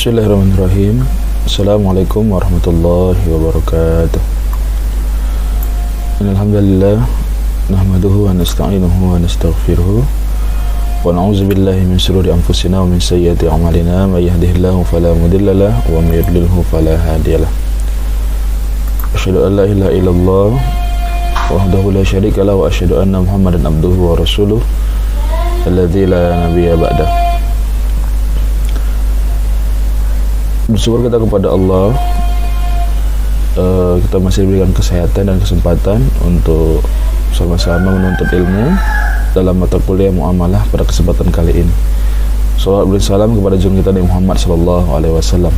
Bismillahirrahmanirrahim. Assalamualaikum warahmatullahi wabarakatuh. Alhamdulillah, nahmaduhu wa nasta'inuhu wa nastaghfiruhu wa na'udzu billahi min shururi anfusina wa min sayyiati a'malina. May yahdihillahu fala mudilla lahu wa may yudlilhu fala hadiyalah. Asyhadu an la ilaha illallah wahdahu la syarika lahu wa asyhadu anna Muhammadan abduhu wa rasuluh alladzi la nabiyya ba'dah. Bersyukur kita kepada Allah, kita masih diberikan kesehatan dan kesempatan untuk sama-sama menuntut ilmu dalam mata kuliah muamalah pada kesempatan kali ini. Salawat bersalam kepada junjungan kita Nabi Muhammad SAW.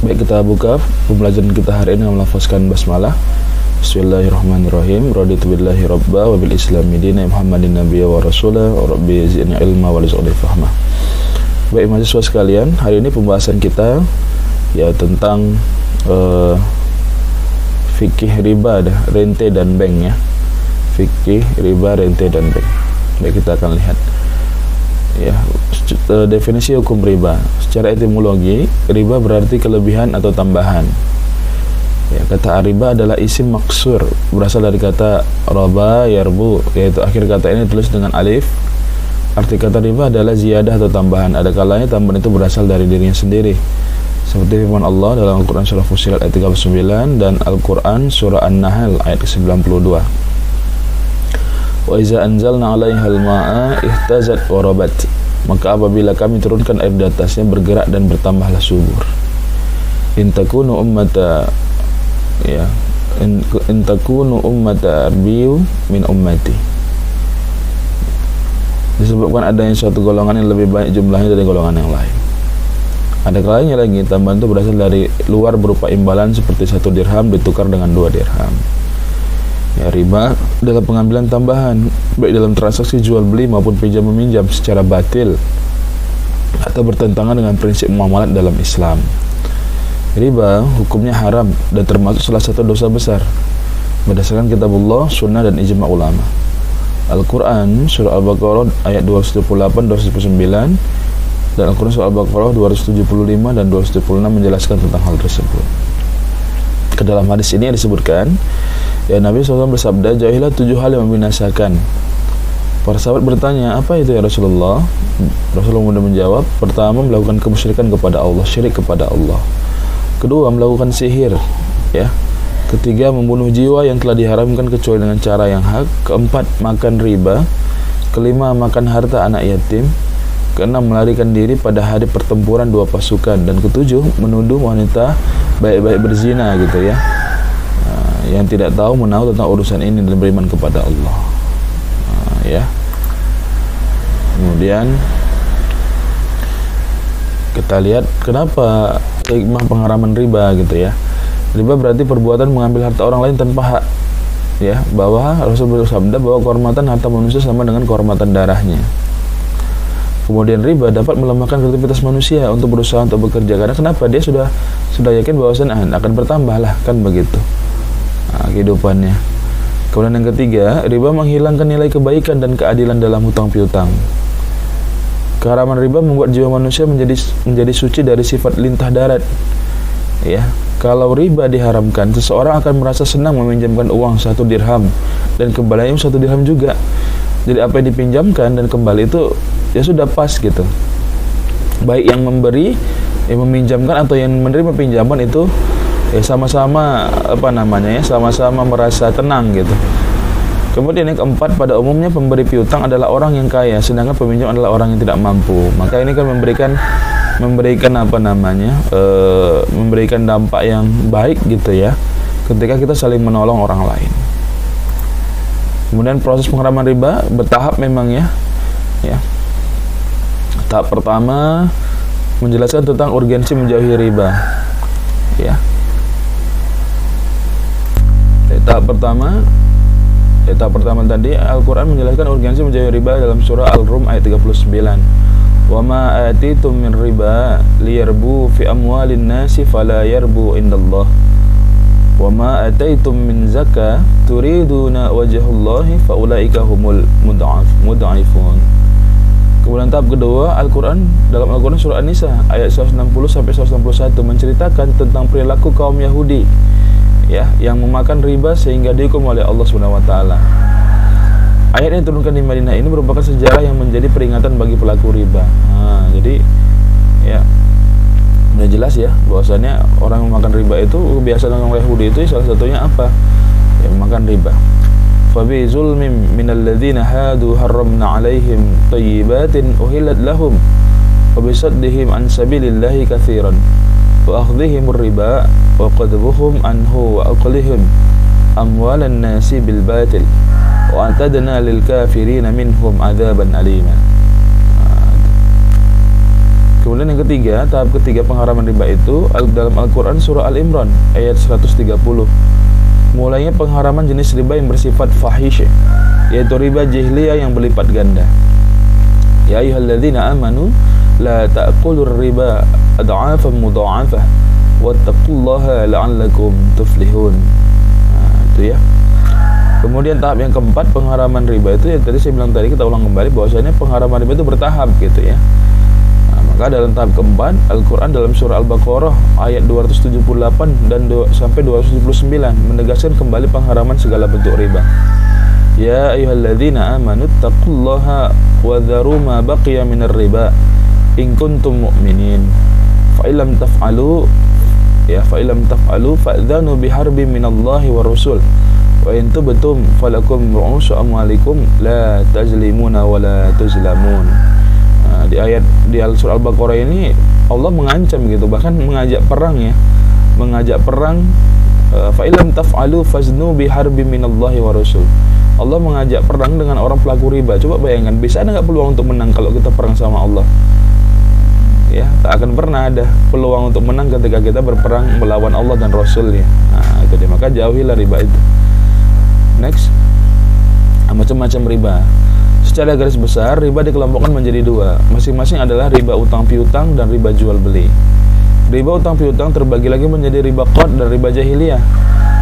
Baik, kita buka pembelajaran kita hari ini dengan melafazkan basmalah. Bismillahirrahmanirrahim. Raditu billahi rabba wa bil islami dina Muhammadin nabiyya wa rasulah wa rabbi zidni ilma wa rizqni fahma. Baik mahasiswa sekalian, hari ini pembahasan kita ya tentang fikih riba, rente dan bank ya. Fikih riba, rente dan bank. Baik, kita akan lihat ya definisi hukum riba. Secara etimologi, riba berarti kelebihan atau tambahan. Ya, kata riba adalah isim maksur, berasal dari kata raba yarbu, yaitu akhir kata ini ditulis dengan alif. Arti kata riba adalah ziyadah atau tambahan. Ada kalanya tambahan itu berasal dari dirinya sendiri, seperti firman Allah dalam Al-Quran surah Fussilat ayat 39 dan Al-Quran surah An-Nahl ayat ke-92. Wa iza anzalna 'alaihal ma'a ihtazat wa rabat. Maka apabila kami turunkan air di atasnya, bergerak dan bertambahlah subur. In takunu ummata ya in takunu ummata arbiyu min ummati. Disebabkan adanya suatu golongan yang lebih banyak jumlahnya dari golongan yang lain. Ada kalanya lagi tambahan itu berasal dari luar berupa imbalan seperti 1 dirham ditukar dengan 2 dirham. Ya, riba adalah pengambilan tambahan baik dalam transaksi jual beli maupun pinjam meminjam secara batil atau bertentangan dengan prinsip muamalat dalam Islam. Riba hukumnya haram dan termasuk salah satu dosa besar berdasarkan kitabullah, sunnah dan ijma' ulama. Al-Quran surah Al-Baqarah ayat 278-279 dan Al-Quran surah Al-Baqarah 275 dan 276 menjelaskan tentang hal tersebut. Ke dalam hadis ini disebutkan ya, Nabi SAW bersabda, jauhilah 7 hal yang membinasakan. Para sahabat bertanya, apa itu ya Rasulullah? Rasulullah kemudian menjawab, pertama melakukan kemusyrikan kepada Allah, syirik kepada Allah. Kedua, melakukan sihir ya. Ketiga, membunuh jiwa yang telah diharamkan kecuali dengan cara yang hak. Keempat, makan riba. Kelima, makan harta anak yatim. Keenam, melarikan diri pada hari pertempuran 2 pasukan. Dan ketujuh, menuduh wanita baik-baik berzina gitu ya. Yang tidak tahu menahu tentang urusan ini dan beriman kepada Allah. Ya. Kemudian kita lihat kenapa hikmah pengharaman riba gitu ya. Riba berarti perbuatan mengambil harta orang lain tanpa hak. Ya, bahwa Rasul bersabda bahwa kehormatan harta manusia sama dengan kehormatan darahnya. Kemudian riba dapat melemahkan kreativitas manusia untuk berusaha untuk bekerja. Karena kenapa? Dia sudah yakin bahwasannya akan bertambah lah, kan begitu. Kehidupannya. Kemudian yang ketiga, riba menghilangkan nilai kebaikan dan keadilan dalam hutang piutang. Keharaman riba membuat jiwa manusia menjadi suci dari sifat lintah darat. Ya, kalau riba diharamkan, seseorang akan merasa senang meminjamkan uang 1 dirham dan kembalinya 1 dirham juga. Jadi apa yang dipinjamkan dan kembali itu ya sudah pas gitu. Baik yang memberi, yang meminjamkan atau yang menerima pinjaman itu ya sama-sama sama-sama merasa tenang gitu. Kemudian yang keempat, pada umumnya pemberi piutang adalah orang yang kaya, sedangkan peminjam adalah orang yang tidak mampu. Maka ini kan memberikan memberikan dampak yang baik gitu ya ketika kita saling menolong orang lain. Kemudian proses pengharaman riba bertahap memang ya. Tahap pertama menjelaskan tentang urgensi menjauhi riba ya. Tahap pertama tadi Al-Quran menjelaskan urgensi menjauhi riba dalam surah Al-Rum ayat 39. Wa ma atitum min riba liyarbu fi amwalin nasi fala yarbu indallah. Wa ma ataitum min zakah turiduna wajhallahi faulaika humul mud'afun. Kemudian tahap kedua, dalam Al-Quran surah An-Nisa ayat 160 sampai 161 menceritakan tentang perilaku kaum Yahudi ya, yang memakan riba sehingga dihukum oleh Allah Subhanahu wa taala. Ayat yang diturunkan di Madinah ini merupakan sejarah yang menjadi peringatan bagi pelaku riba. Jadi ya udah jelas ya bahwasanya orang yang memakan riba itu kebiasaan orang Yahudi itu salah satunya apa? Ya, memakan riba. Fabi zulmim minal ladzina hadu harramna 'alaihim thayyibatin uhillat lahum wa bisaddihim an sabilillahi katsiran wa akhdhihim riba wa qadbuhum anhu wa aqlihim amwalan nasi bil batil wa atadna lil kafirin minhum adzaban alima. Kemudian yang ketiga, tahap ketiga pengharaman riba itu dalam Al-Quran surah Al-Imran ayat 130. Mulainya pengharaman jenis riba yang bersifat fahish, yaitu riba jahiliyah yang berlipat ganda. Ya ayyuhalladzina amanu la ta'kulur riba ad'afan mudha'afah wattaqullaha la'allakum tuflihun. Itu ya. Kemudian tahap yang keempat pengharaman riba itu yang tadi saya bilang tadi, kita ulang kembali bahwasanya pengharaman riba itu bertahap gitu ya. Maka dalam tahap keempat, Al-Quran dalam surah Al-Baqarah ayat 278 dan sampai 279 menegaskan kembali pengharaman segala bentuk riba. Ya ayyuhalladzina amanu taqullaha wa dharu ma baqiya minar riba in kuntum mu'minin. Fa illam taf'alu fa'dhanu biharbin minallahi wa rasul. Wa in tubtum falakum ru'usu amwalikum la tazlimuna wa la tuzlamun. Di ayat di surah Al-Baqarah ini Allah mengancam gitu, bahkan mengajak perang ya, fa illam taf'alu faznu biharbin minallahi wa rasul. Allah mengajak perang dengan orang pelaku riba. Coba bayangkan, bisa ada nggak peluang untuk menang kalau kita perang sama Allah? Ya, tak akan pernah ada peluang untuk menang ketika kita berperang melawan Allah dan Rasulnya. Itu dia, maka jauhilah riba itu. Next, macam-macam riba. Secara garis besar, riba dikelompokkan menjadi dua. Masing-masing adalah riba utang piutang dan riba jual beli. Riba utang piutang terbagi lagi menjadi riba qard dan riba jahiliyah.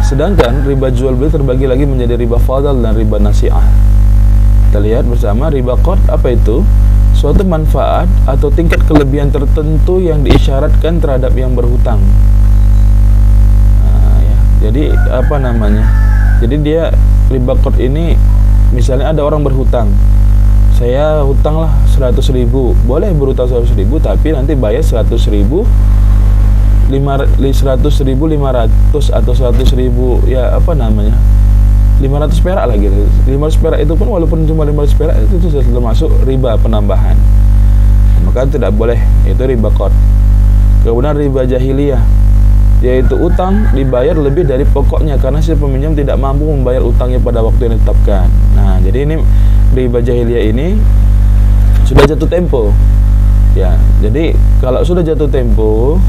Sedangkan riba jual beli terbagi lagi menjadi riba fadl dan riba nasi'ah. Kita lihat bersama riba qard apa itu? Suatu manfaat atau tingkat kelebihan tertentu yang diisyaratkan terhadap yang berhutang. Jadi apa namanya? Jadi dia riba qard ini, misalnya ada orang berhutang, saya hutang lah 100.000, boleh berhutang 100.000 tapi nanti bayar 100.500 atau 100.000 ya apa namanya 500 perak lah gitu. 500 perak itu pun walaupun cuma 500 perak itu sudah termasuk riba penambahan, maka tidak boleh, itu riba qard. Kemudian riba jahiliyah, yaitu utang dibayar lebih dari pokoknya karena si peminjam tidak mampu membayar utangnya pada waktu yang ditetapkan. Nah, jadi ini riba jahiliyah ini sudah jatuh tempo. Ya, jadi kalau sudah jatuh tempo,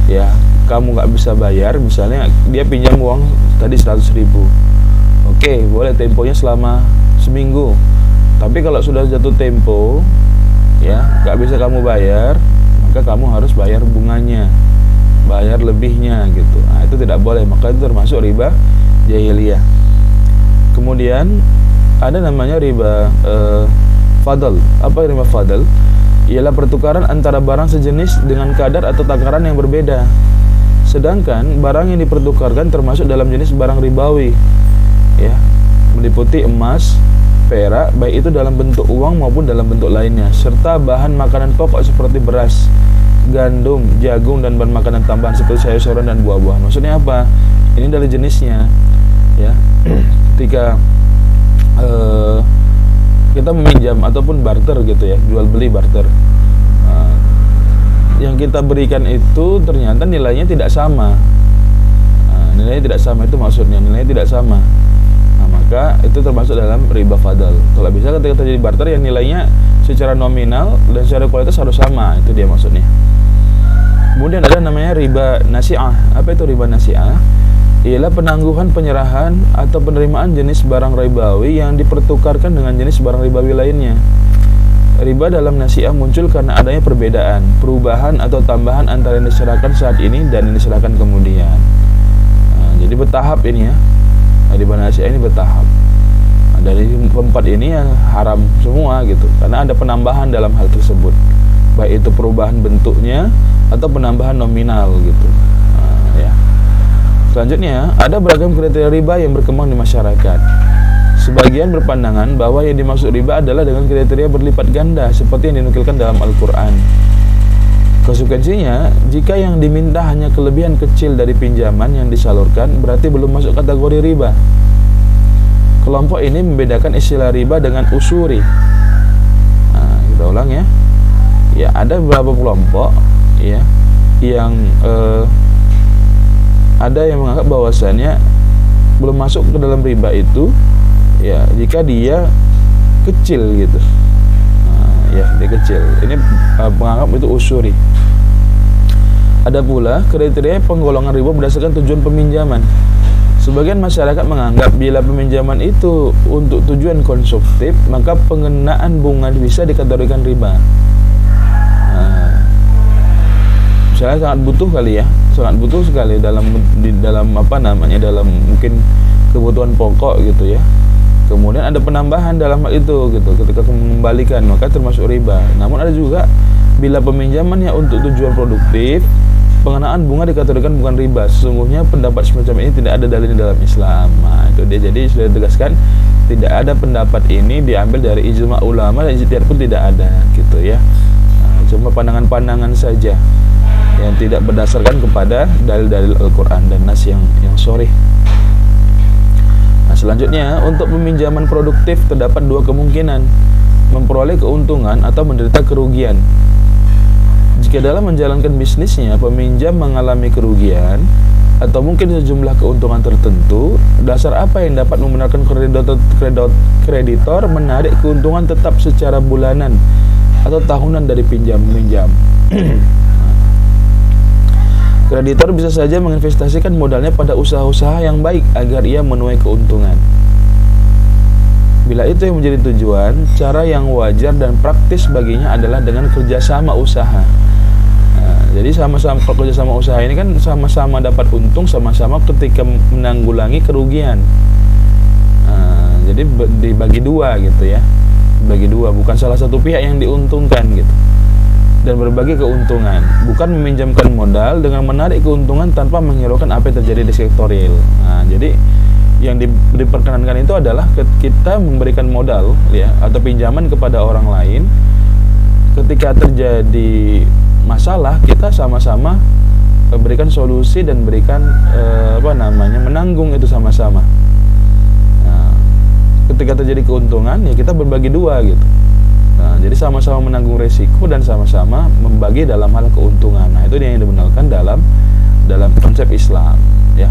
ya kamu nggak bisa bayar, misalnya dia pinjam uang tadi 100.000. Oke, boleh temponya selama seminggu. Tapi kalau sudah jatuh tempo, ya nggak bisa kamu bayar, maka kamu harus bayar bunganya, bayar lebihnya gitu. Nah, itu tidak boleh, maka itu termasuk riba jahiliyah. Kemudian ada namanya riba fadl. Apa riba fadl? Ialah pertukaran antara barang sejenis dengan kadar atau takaran yang berbeda. Sedangkan barang yang dipertukarkan termasuk dalam jenis barang ribawi, ya, meliputi emas, perak, baik itu dalam bentuk uang maupun dalam bentuk lainnya, serta bahan makanan pokok seperti beras, gandum, jagung, dan bahan makanan tambahan seperti sayur-sayuran dan buah-buahan. Maksudnya apa? Ini dari jenisnya, ya. Ketika kita meminjam ataupun barter gitu ya, jual beli barter, yang kita berikan itu ternyata nilainya tidak sama. Nilainya tidak sama, itu maksudnya nilainya tidak sama. Nah, maka itu termasuk dalam riba fadl. Kalau bisa ketika terjadi barter yang nilainya secara nominal dan secara kualitas harus sama, itu dia maksudnya. Kemudian ada namanya riba nasi'ah. Apa itu riba nasi'ah? Ialah penangguhan penyerahan atau penerimaan jenis barang ribawi yang dipertukarkan dengan jenis barang ribawi lainnya. Riba dalam nasi'ah muncul karena adanya perbedaan, perubahan atau tambahan antara yang diserahkan saat ini dan yang diserahkan kemudian. Jadi bertahap ini ya. Riba nasi'ah ini bertahap. Dari keempat ini yang haram semua gitu, karena ada penambahan dalam hal tersebut, baik itu perubahan bentuknya atau penambahan nominal gitu. Ya. Selanjutnya, ada beragam kriteria riba yang berkembang di masyarakat. Sebagian berpandangan bahwa yang dimaksud riba adalah dengan kriteria berlipat ganda seperti yang dinukilkan dalam Al-Quran. Konsekuensinya, jika yang diminta hanya kelebihan kecil dari pinjaman yang disalurkan, berarti belum masuk kategori riba. Kelompok ini membedakan istilah riba dengan usuri. Kita ulang ya. Ya, ada beberapa kelompok ya yang ada yang menganggap bahwasannya belum masuk ke dalam riba itu ya jika dia kecil gitu. Ya, dia kecil. Ini menganggap itu usuri. Ada pula kriteria penggolongan riba berdasarkan tujuan peminjaman. Sebagian masyarakat menganggap bila peminjaman itu untuk tujuan konsumtif, maka pengenaan bunga bisa dikategorikan riba. Misalnya sangat butuh kali ya, sangat butuh sekali dalam dalam mungkin kebutuhan pokok gitu ya. Kemudian ada penambahan dalam hal itu gitu, ketika mengembalikan maka termasuk riba. Namun ada juga bila peminjamannya untuk tujuan produktif, pengenaan bunga dikategorikan bukan riba. Sesungguhnya pendapat semacam ini tidak ada dalilnya dalam Islam. Itu dia. Jadi sudah ditegaskan tidak ada pendapat ini diambil dari ijma ulama dan ijtihad pun tidak ada gitu ya. Cuma pandangan-pandangan saja yang tidak berdasarkan kepada dalil-dalil Al-Quran dan nas yang sharih. Selanjutnya, untuk peminjaman produktif terdapat dua kemungkinan, memperoleh keuntungan atau menderita kerugian. Jika dalam menjalankan bisnisnya peminjam mengalami kerugian atau mungkin sejumlah keuntungan tertentu, dasar apa yang dapat membenarkan kreditor menarik keuntungan tetap secara bulanan atau tahunan dari pinjam-meminjam? Kreditor bisa saja menginvestasikan modalnya pada usaha-usaha yang baik agar ia menuai keuntungan. Bila itu yang menjadi tujuan, cara yang wajar dan praktis baginya adalah dengan kerjasama usaha. Jadi sama-sama kerjasama usaha ini kan sama-sama dapat untung, sama-sama ketika menanggulangi kerugian. Jadi dibagi dua gitu ya, bagi dua, bukan salah satu pihak yang diuntungkan gitu. Dan berbagi keuntungan, bukan meminjamkan modal dengan menarik keuntungan tanpa menghiraukan apa yang terjadi di sektor real. Jadi yang diperkenankan itu adalah kita memberikan modal ya atau pinjaman kepada orang lain. Ketika terjadi masalah, kita sama-sama berikan solusi dan berikan menanggung itu sama-sama. Ketika terjadi keuntungan ya kita berbagi dua gitu. Jadi sama-sama menanggung resiko dan sama-sama membagi dalam hal keuntungan. Itu dia yang dibenarkan dalam konsep Islam, ya.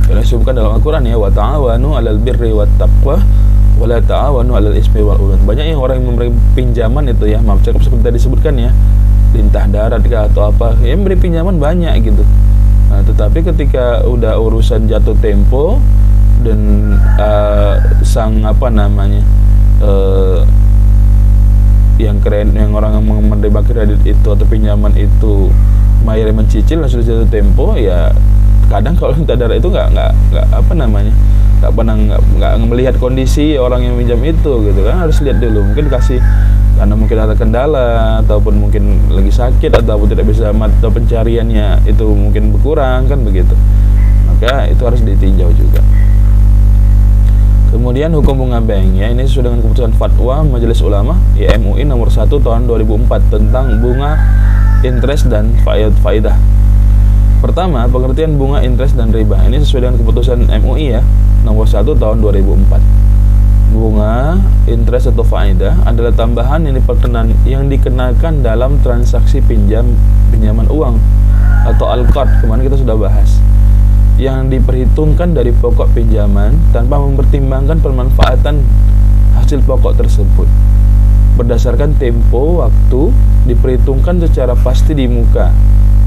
Karena disebutkan dalam Al-Quran ya, wa ta'awanu 'alal birri wat taqwa wa la ta'awanu 'alal ismi wal udwan. Banyak yang orang yang memberi pinjaman itu ya, maaf cakap seperti tadi disebutkan ya, lintah darat atau apa, yang memberi pinjaman banyak gitu. Tetapi ketika udah urusan jatuh tempo dan yang keren, yang orang yang menerima kredit itu atau pinjaman itu mayar mencicil dan sudah jatuh tempo, ya kadang kalau minta darah itu nggak melihat kondisi orang yang minjam itu gitu kan, harus lihat dulu, mungkin kasih karena mungkin ada kendala ataupun mungkin lagi sakit ataupun tidak bisa atau pencariannya itu mungkin berkurang kan begitu, maka itu harus ditinjau juga. Kemudian hukum bunga bank ya, ini sesuai dengan keputusan fatwa Majelis Ulama ya MUI nomor 1 tahun 2004 tentang bunga interest dan faidah. Pertama, pengertian bunga interest dan riba. Ini sesuai dengan keputusan MUI ya nomor 1 tahun 2004. Bunga interest atau faidah adalah tambahan yang dikenakan dalam transaksi pinjaman uang atau al-qard, kemarin kita sudah bahas, yang diperhitungkan dari pokok pinjaman tanpa mempertimbangkan pemanfaatan hasil pokok tersebut. Berdasarkan tempo waktu, diperhitungkan secara pasti di muka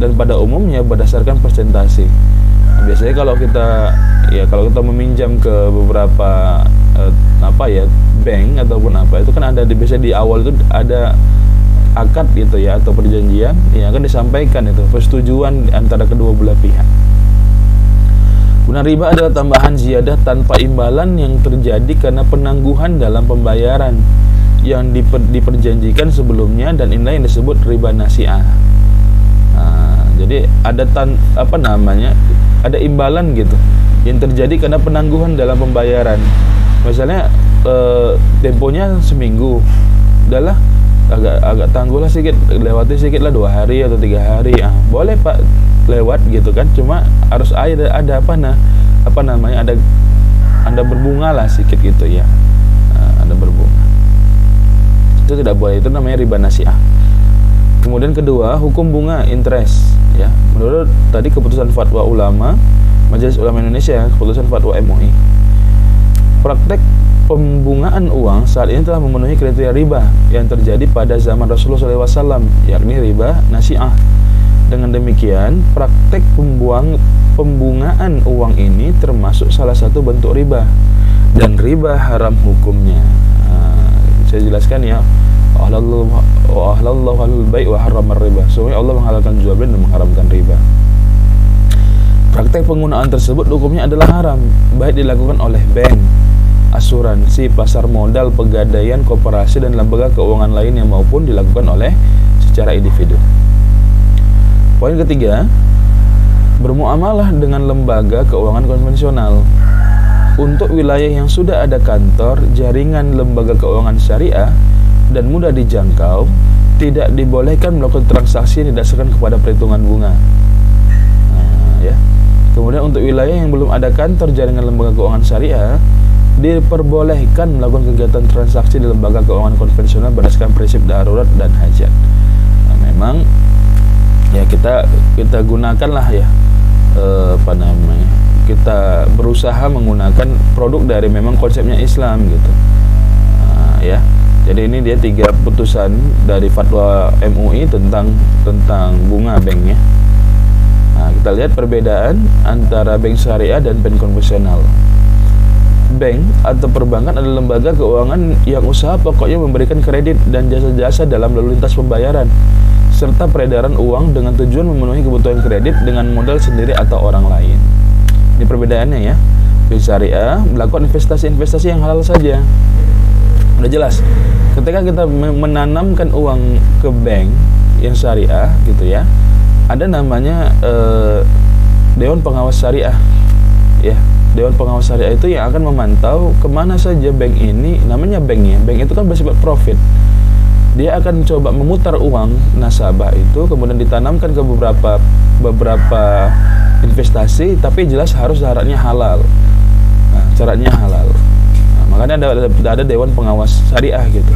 dan pada umumnya berdasarkan persentase. Biasanya kalau kita meminjam ke beberapa bank ataupun apa, itu kan ada biasanya di awal itu ada akad gitu ya atau perjanjian yang akan disampaikan itu persetujuan antara kedua belah pihak. Kemudian riba adalah tambahan ziyadah tanpa imbalan yang terjadi karena penangguhan dalam pembayaran yang diperjanjikan sebelumnya, dan inilah yang disebut riba nasi'ah. Jadi ada ada imbalan gitu yang terjadi karena penangguhan dalam pembayaran. Misalnya temponya seminggu, udahlah agak tangguhlah sedikit, lewati sedikit lah 2 hari atau 3 hari, boleh Pak lewat gitu kan, cuma harus ada ada berbunga lah sedikit gitu ya, ada berbunga, itu tidak boleh, itu namanya riba nasi'ah. Kemudian kedua, hukum bunga interest ya, menurut tadi keputusan fatwa ulama Majelis Ulama Indonesia, keputusan fatwa MUI, praktek pembungaan uang saat ini telah memenuhi kriteria riba yang terjadi pada zaman Rasulullah SAW, yakni riba nasi'ah. Dengan demikian, praktek pembungaan uang ini termasuk salah satu bentuk riba, dan riba haram hukumnya. Saya jelaskan ya. Ahlallahu halal bai' wa harramar riba. Sesungguhnya Allah menghalalkan jual beli dan mengharamkan riba. Praktek penggunaan tersebut hukumnya adalah haram, baik dilakukan oleh bank, asuransi, pasar modal, pegadaian, koperasi, dan lembaga keuangan lainnya, maupun dilakukan oleh secara individu. Poin ketiga, bermuamalah dengan lembaga keuangan konvensional. Untuk wilayah yang sudah ada kantor, jaringan lembaga keuangan syariah dan mudah dijangkau, tidak dibolehkan melakukan transaksi yang didasarkan kepada perhitungan bunga. Ya. Kemudian untuk wilayah yang belum ada kantor jaringan lembaga keuangan syariah, diperbolehkan melakukan kegiatan transaksi di lembaga keuangan konvensional berdasarkan prinsip darurat dan hajat. Memang ya kita gunakanlah ya kita berusaha menggunakan produk dari memang konsepnya Islam gitu. Ya. Jadi ini dia 3 putusan dari fatwa MUI tentang bunga bank ya. Kita lihat perbedaan antara bank syariah dan bank konvensional. Bank atau perbankan adalah lembaga keuangan yang usaha pokoknya memberikan kredit dan jasa-jasa dalam lalu lintas pembayaran serta peredaran uang dengan tujuan memenuhi kebutuhan kredit dengan modal sendiri atau orang lain. Ini perbedaannya ya. Bank syariah melakukan investasi-investasi yang halal saja. Udah jelas. Ketika kita menanamkan uang ke bank yang syariah gitu ya, ada namanya Dewan Pengawas Syariah ya. Dewan Pengawas Syariah itu yang akan memantau kemana saja bank ini, namanya bank ya. Bank itu kan bersifat profit. Dia akan coba memutar uang nasabah itu, kemudian ditanamkan ke beberapa investasi, tapi jelas harus syaratnya halal. Syaratnya halal. Makanya ada Dewan Pengawas Syariah gitu.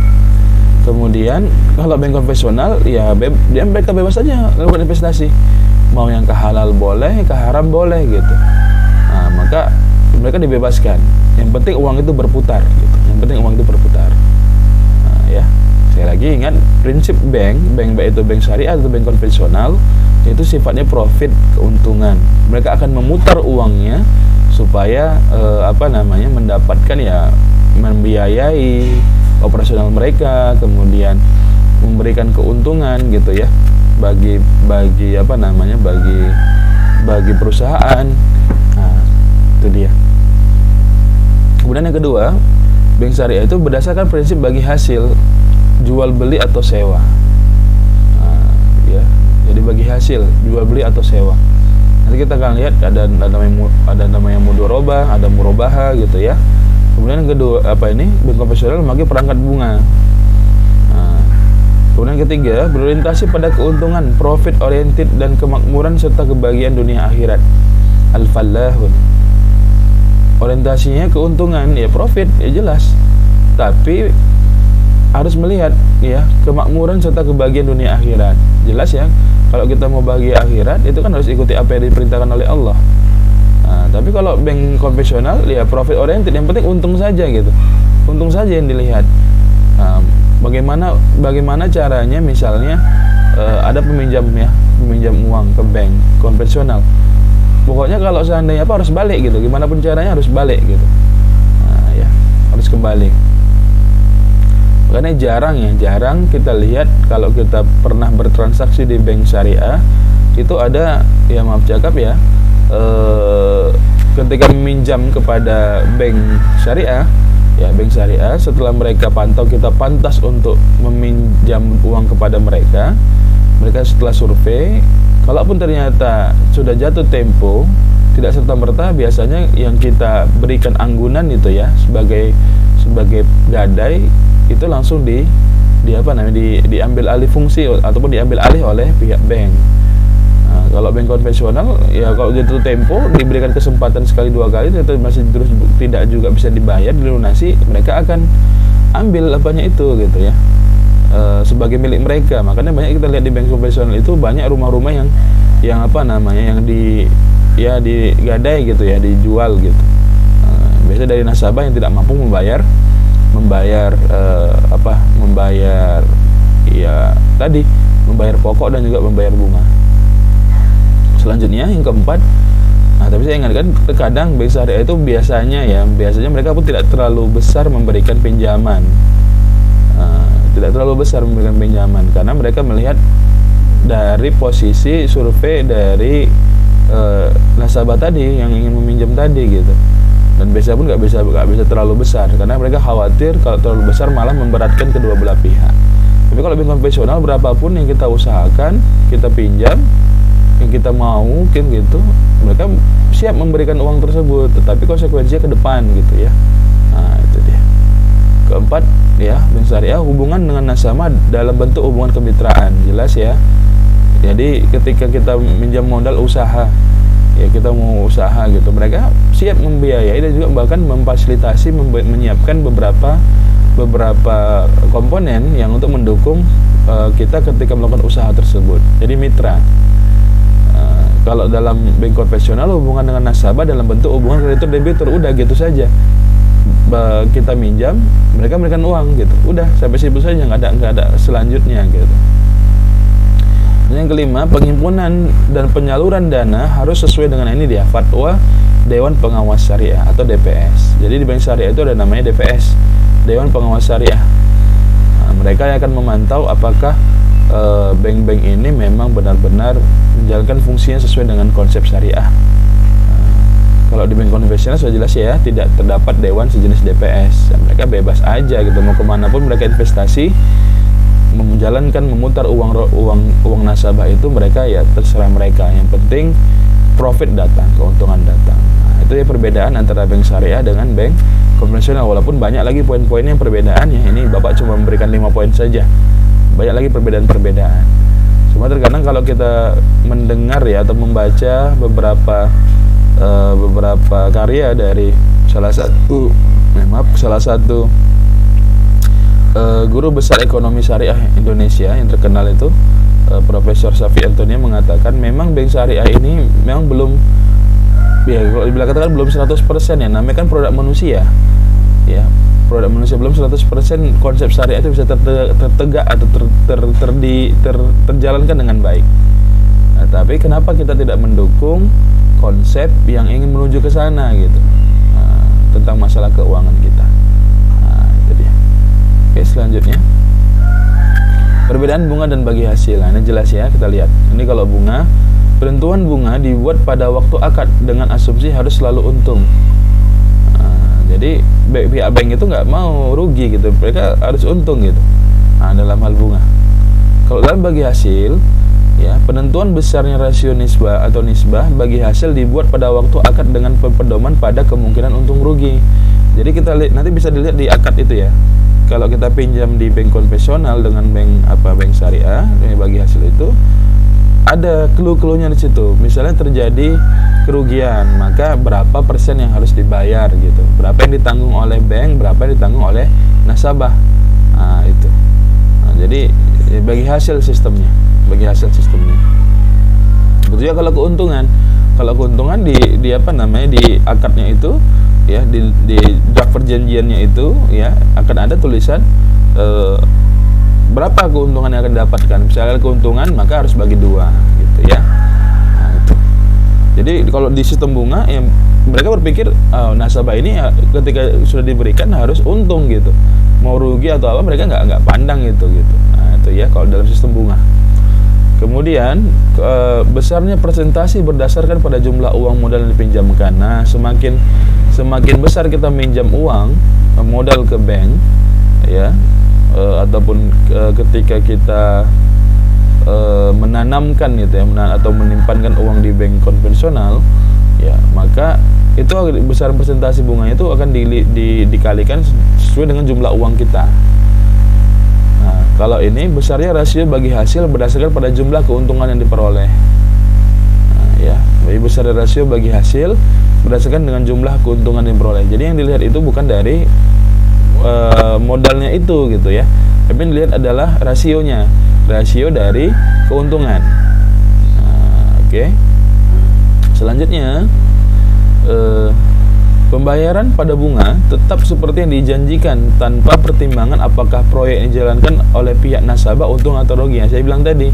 Kemudian kalau bank konvensional ya mereka bebas saja melakukan investasi, mau yang ke halal boleh, ke haram boleh gitu. Maka mereka dibebaskan. Yang penting uang itu berputar gitu. Yang penting uang itu berputar. Ya. Sekali lagi ingat, prinsip bank baik itu bank syariah atau bank konvensional, itu sifatnya profit, keuntungan. Mereka akan memutar uangnya supaya mendapatkan ya, membiayai operasional mereka, kemudian memberikan keuntungan gitu ya bagi perusahaan. Itu dia. Kemudian yang kedua, bank syariah itu berdasarkan prinsip bagi hasil jual beli atau sewa. Ya, jadi bagi hasil jual beli atau sewa. Nanti kita akan lihat ada namanya mudharabah, ada murabaha gitu ya. Kemudian yang kedua bank konvensional memakai perangkat bunga. Kemudian yang ketiga, berorientasi pada keuntungan, profit oriented dan kemakmuran serta kebahagiaan dunia akhirat. Al-Fallahun. Orientasinya keuntungan, ya profit, ya jelas. Tapi harus melihat ya kemakmuran serta kebahagiaan dunia akhirat. Jelas ya, kalau kita mau bahagia akhirat itu kan harus ikuti apa yang diperintahkan oleh Allah. Tapi kalau bank konvensional ya profit oriented, yang penting untung saja gitu. Untung saja yang dilihat. Bagaimana caranya misalnya ada peminjam uang ke bank konvensional. Pokoknya kalau seandainya harus balik gitu, gimana pun caranya harus balik gitu. Ya, harus kembali. Makanya jarang kita lihat kalau kita pernah bertransaksi di bank syariah itu ada, ya maaf cakap ya, ketika meminjam kepada bank syariah, ya bank syariah, setelah mereka pantau kita pantas untuk meminjam uang kepada mereka setelah survei, kalaupun ternyata sudah jatuh tempo, tidak serta-merta biasanya yang kita berikan anggunan itu ya sebagai gadai itu langsung diambil alih fungsi ataupun diambil alih oleh pihak bank. Nah, kalau bank konvensional ya kalau jatuh tempo diberikan kesempatan sekali dua kali ternyata masih terus tidak juga bisa dibayar, dilunasi, mereka akan ambil apanya itu gitu ya, sebagai milik mereka. Makanya banyak kita lihat di bank konvensional itu banyak rumah-rumah yang digadai gitu ya, dijual gitu. Biasanya dari nasabah yang tidak mampu membayar pokok dan juga membayar bunga. Selanjutnya yang keempat, tapi saya ingatkan terkadang bank syariah itu biasanya mereka pun tidak terlalu besar memberikan pinjaman, karena mereka melihat dari posisi survei dari nasabah tadi yang ingin meminjam tadi gitu. Dan biasanya pun nggak bisa terlalu besar karena mereka khawatir kalau terlalu besar malah memberatkan kedua belah pihak. Tapi kalau bank konvensional berapapun yang kita usahakan, kita pinjam, yang kita mau mungkin gitu, mereka siap memberikan uang tersebut, tetapi konsekuensinya ke depan gitu ya. Nah itu dia. Keempat ya, bank syariah hubungan dengan nasabah dalam bentuk hubungan kemitraan, jelas ya. Jadi ketika kita minjam modal usaha, ya kita mau usaha gitu, mereka siap membiayai dan juga bahkan memfasilitasi, menyiapkan beberapa komponen yang untuk mendukung kita ketika melakukan usaha tersebut. Jadi mitra. Kalau dalam bank konvensional hubungan dengan nasabah dalam bentuk hubungan kreditor debitur, udah gitu saja. Kita minjam, mereka memberikan uang gitu. Udah sampai situ saja, nggak ada selanjutnya gitu. Yang kelima, penghimpunan dan penyaluran dana harus sesuai dengan ini dia, fatwa Dewan Pengawas Syariah atau DPS. Jadi di bank syariah itu ada namanya DPS, Dewan Pengawas Syariah. Nah, mereka yang akan memantau apakah bank-bank ini memang benar-benar menjalankan fungsinya sesuai dengan konsep syariah. Kalau di bank konvensional sudah jelas ya, tidak terdapat dewan sejenis DPS. Mereka bebas aja gitu, mau kemana pun mereka investasi, memutar uang nasabah itu mereka ya terserah mereka. Yang penting profit datang, keuntungan datang. Nah, itu ya perbedaan antara bank syariah dengan bank konvensional. Walaupun banyak lagi poin-poinnya yang perbedaannya. Ini Bapak cuma memberikan 5 poin saja. Banyak lagi perbedaan-perbedaan. Cuma terkadang kalau kita mendengar ya atau membaca beberapa karya dari salah satu guru besar ekonomi syariah Indonesia yang terkenal itu, Profesor Safi Antonia, mengatakan memang bank syariah ini memang belum, ya kalau dibilang katakan belum 100% ya, namanya kan produk manusia ya, produk manusia, belum 100% konsep syariah itu bisa tertegak atau terjalankan dengan baik. Nah, tapi kenapa kita tidak mendukung konsep yang ingin menuju ke sana gitu, tentang masalah keuangan kita. Nah, itu dia. Oke, selanjutnya perbedaan bunga dan bagi hasil. Nah, ini jelas ya, kita lihat. Ini kalau bunga, penentuan bunga dibuat pada waktu akad dengan asumsi harus selalu untung. Jadi pihak bank itu nggak mau rugi gitu, mereka harus untung gitu. Nah, dalam hal bunga. Kalau dalam bagi hasil, ya penentuan besarnya rasio nisbah atau nisbah bagi hasil dibuat pada waktu akad dengan pedoman pada kemungkinan untung rugi. Jadi kita nanti bisa dilihat di akad itu ya. Kalau kita pinjam di bank konvensional dengan bank syariah, bagi hasil itu ada clue-cluenya di situ. Misalnya terjadi kerugian, maka berapa persen yang harus dibayar gitu. Berapa yang ditanggung oleh bank, berapa yang ditanggung oleh nasabah. Nah, itu. Nah, jadi bagi hasil sistemnya, Begitu ya kalau keuntungan. Kalau keuntungan di akadnya itu ya, di draft perjanjiannya itu ya akan ada tulisan berapa keuntungan yang akan didapatkan. Misalnya keuntungan maka harus bagi 2 gitu ya. Nah, itu. Jadi kalau di sistem bunga yang mereka berpikir nasabah ini ya, ketika sudah diberikan harus untung gitu. Mau rugi atau apa mereka nggak pandang gitu. Nah, itu ya kalau dalam sistem bunga. Kemudian besarnya presentasi berdasarkan pada jumlah uang modal yang dipinjamkan. Nah, semakin besar kita minjam uang modal ke bank, ya, ataupun ketika kita menanamkan gitu ya, atau menyimpankan uang di bank konvensional, ya, maka itu besar presentasi bunganya itu akan dikalikan sesuai dengan jumlah uang kita. Nah, kalau ini besarnya rasio bagi hasil berdasarkan pada jumlah keuntungan yang diperoleh. Nah, ya, jadi besar rasio bagi hasil berdasarkan dengan jumlah keuntungan yang diperoleh. Jadi yang dilihat itu bukan dari modalnya itu gitu ya, tapi yang dilihat adalah rasionya, rasio dari keuntungan. Nah, oke. Selanjutnya, pembayaran pada bunga tetap seperti yang dijanjikan tanpa pertimbangan apakah proyek yang dijalankan oleh pihak nasabah untung atau rugi. Yang saya bilang tadi,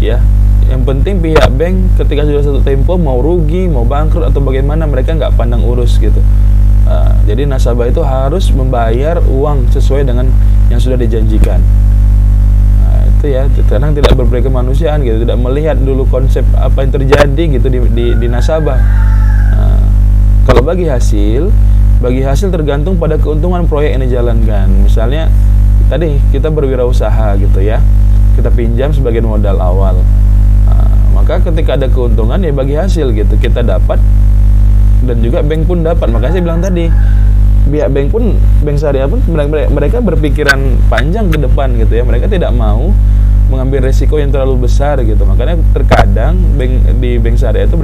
ya, yang penting pihak bank ketika sudah satu tempo mau rugi, mau bangkrut atau bagaimana, mereka nggak pandang urus gitu. Jadi nasabah itu harus membayar uang sesuai dengan yang sudah dijanjikan. Itu ya, kadang tidak berpikir kemanusiaan gitu, tidak melihat dulu konsep apa yang terjadi gitu di nasabah. Kalau bagi hasil tergantung pada keuntungan proyek yang dijalankan. Misalnya tadi kita berwirausaha gitu ya, kita pinjam sebagai modal awal. Maka ketika ada keuntungan ya bagi hasil gitu, kita dapat dan juga bank pun dapat. Makanya saya bilang tadi, pihak bank syariah pun mereka berpikiran panjang ke depan gitu ya. Mereka tidak mau mengambil resiko yang terlalu besar gitu. Makanya terkadang di bank syariah itu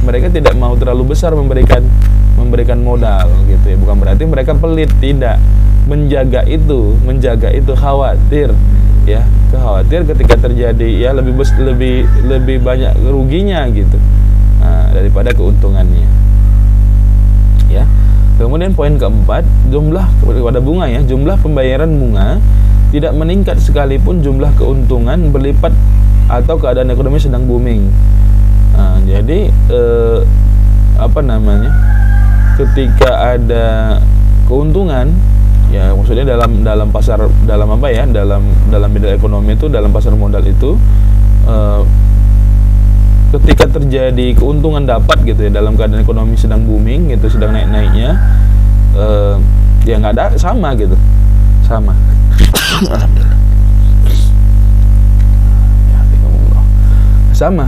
mereka tidak mau terlalu besar memberikan modal gitu ya. Bukan berarti mereka pelit, tidak. Menjaga itu khawatir ya, ketika terjadi ya lebih banyak ruginya gitu, daripada keuntungannya. Ya. Kemudian poin keempat, jumlah pada bunga ya, jumlah pembayaran bunga tidak meningkat sekalipun jumlah keuntungan berlipat atau keadaan ekonomi sedang booming. Jadi ketika ada keuntungan ya, maksudnya dalam pasar, dalam bidang ekonomi itu, dalam pasar modal itu, ketika terjadi keuntungan dapat gitu ya, dalam keadaan ekonomi sedang booming gitu, sedang naik-naiknya, ya nggak ada sama gitu, sama. Alhamdulillah. Sama.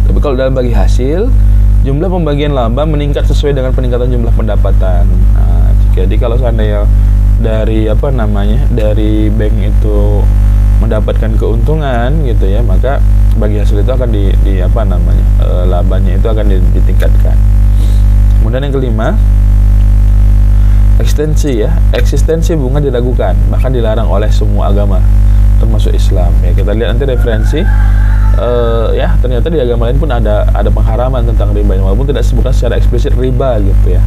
Tapi kalau dalam bagi hasil, jumlah pembagian laba meningkat sesuai dengan peningkatan jumlah pendapatan. Jadi kalau seandainya dari dari bank itu mendapatkan keuntungan gitu ya, maka bagi hasil itu akan labanya itu akan ditingkatkan. Kemudian yang kelima, eksistensi bunga diragukan, bahkan dilarang oleh semua agama termasuk Islam. Ya, kita lihat nanti referensi. Ya, ternyata di agama lain pun ada pengharaman tentang riba, walaupun tidak disebutkan secara eksplisit riba gitu ya.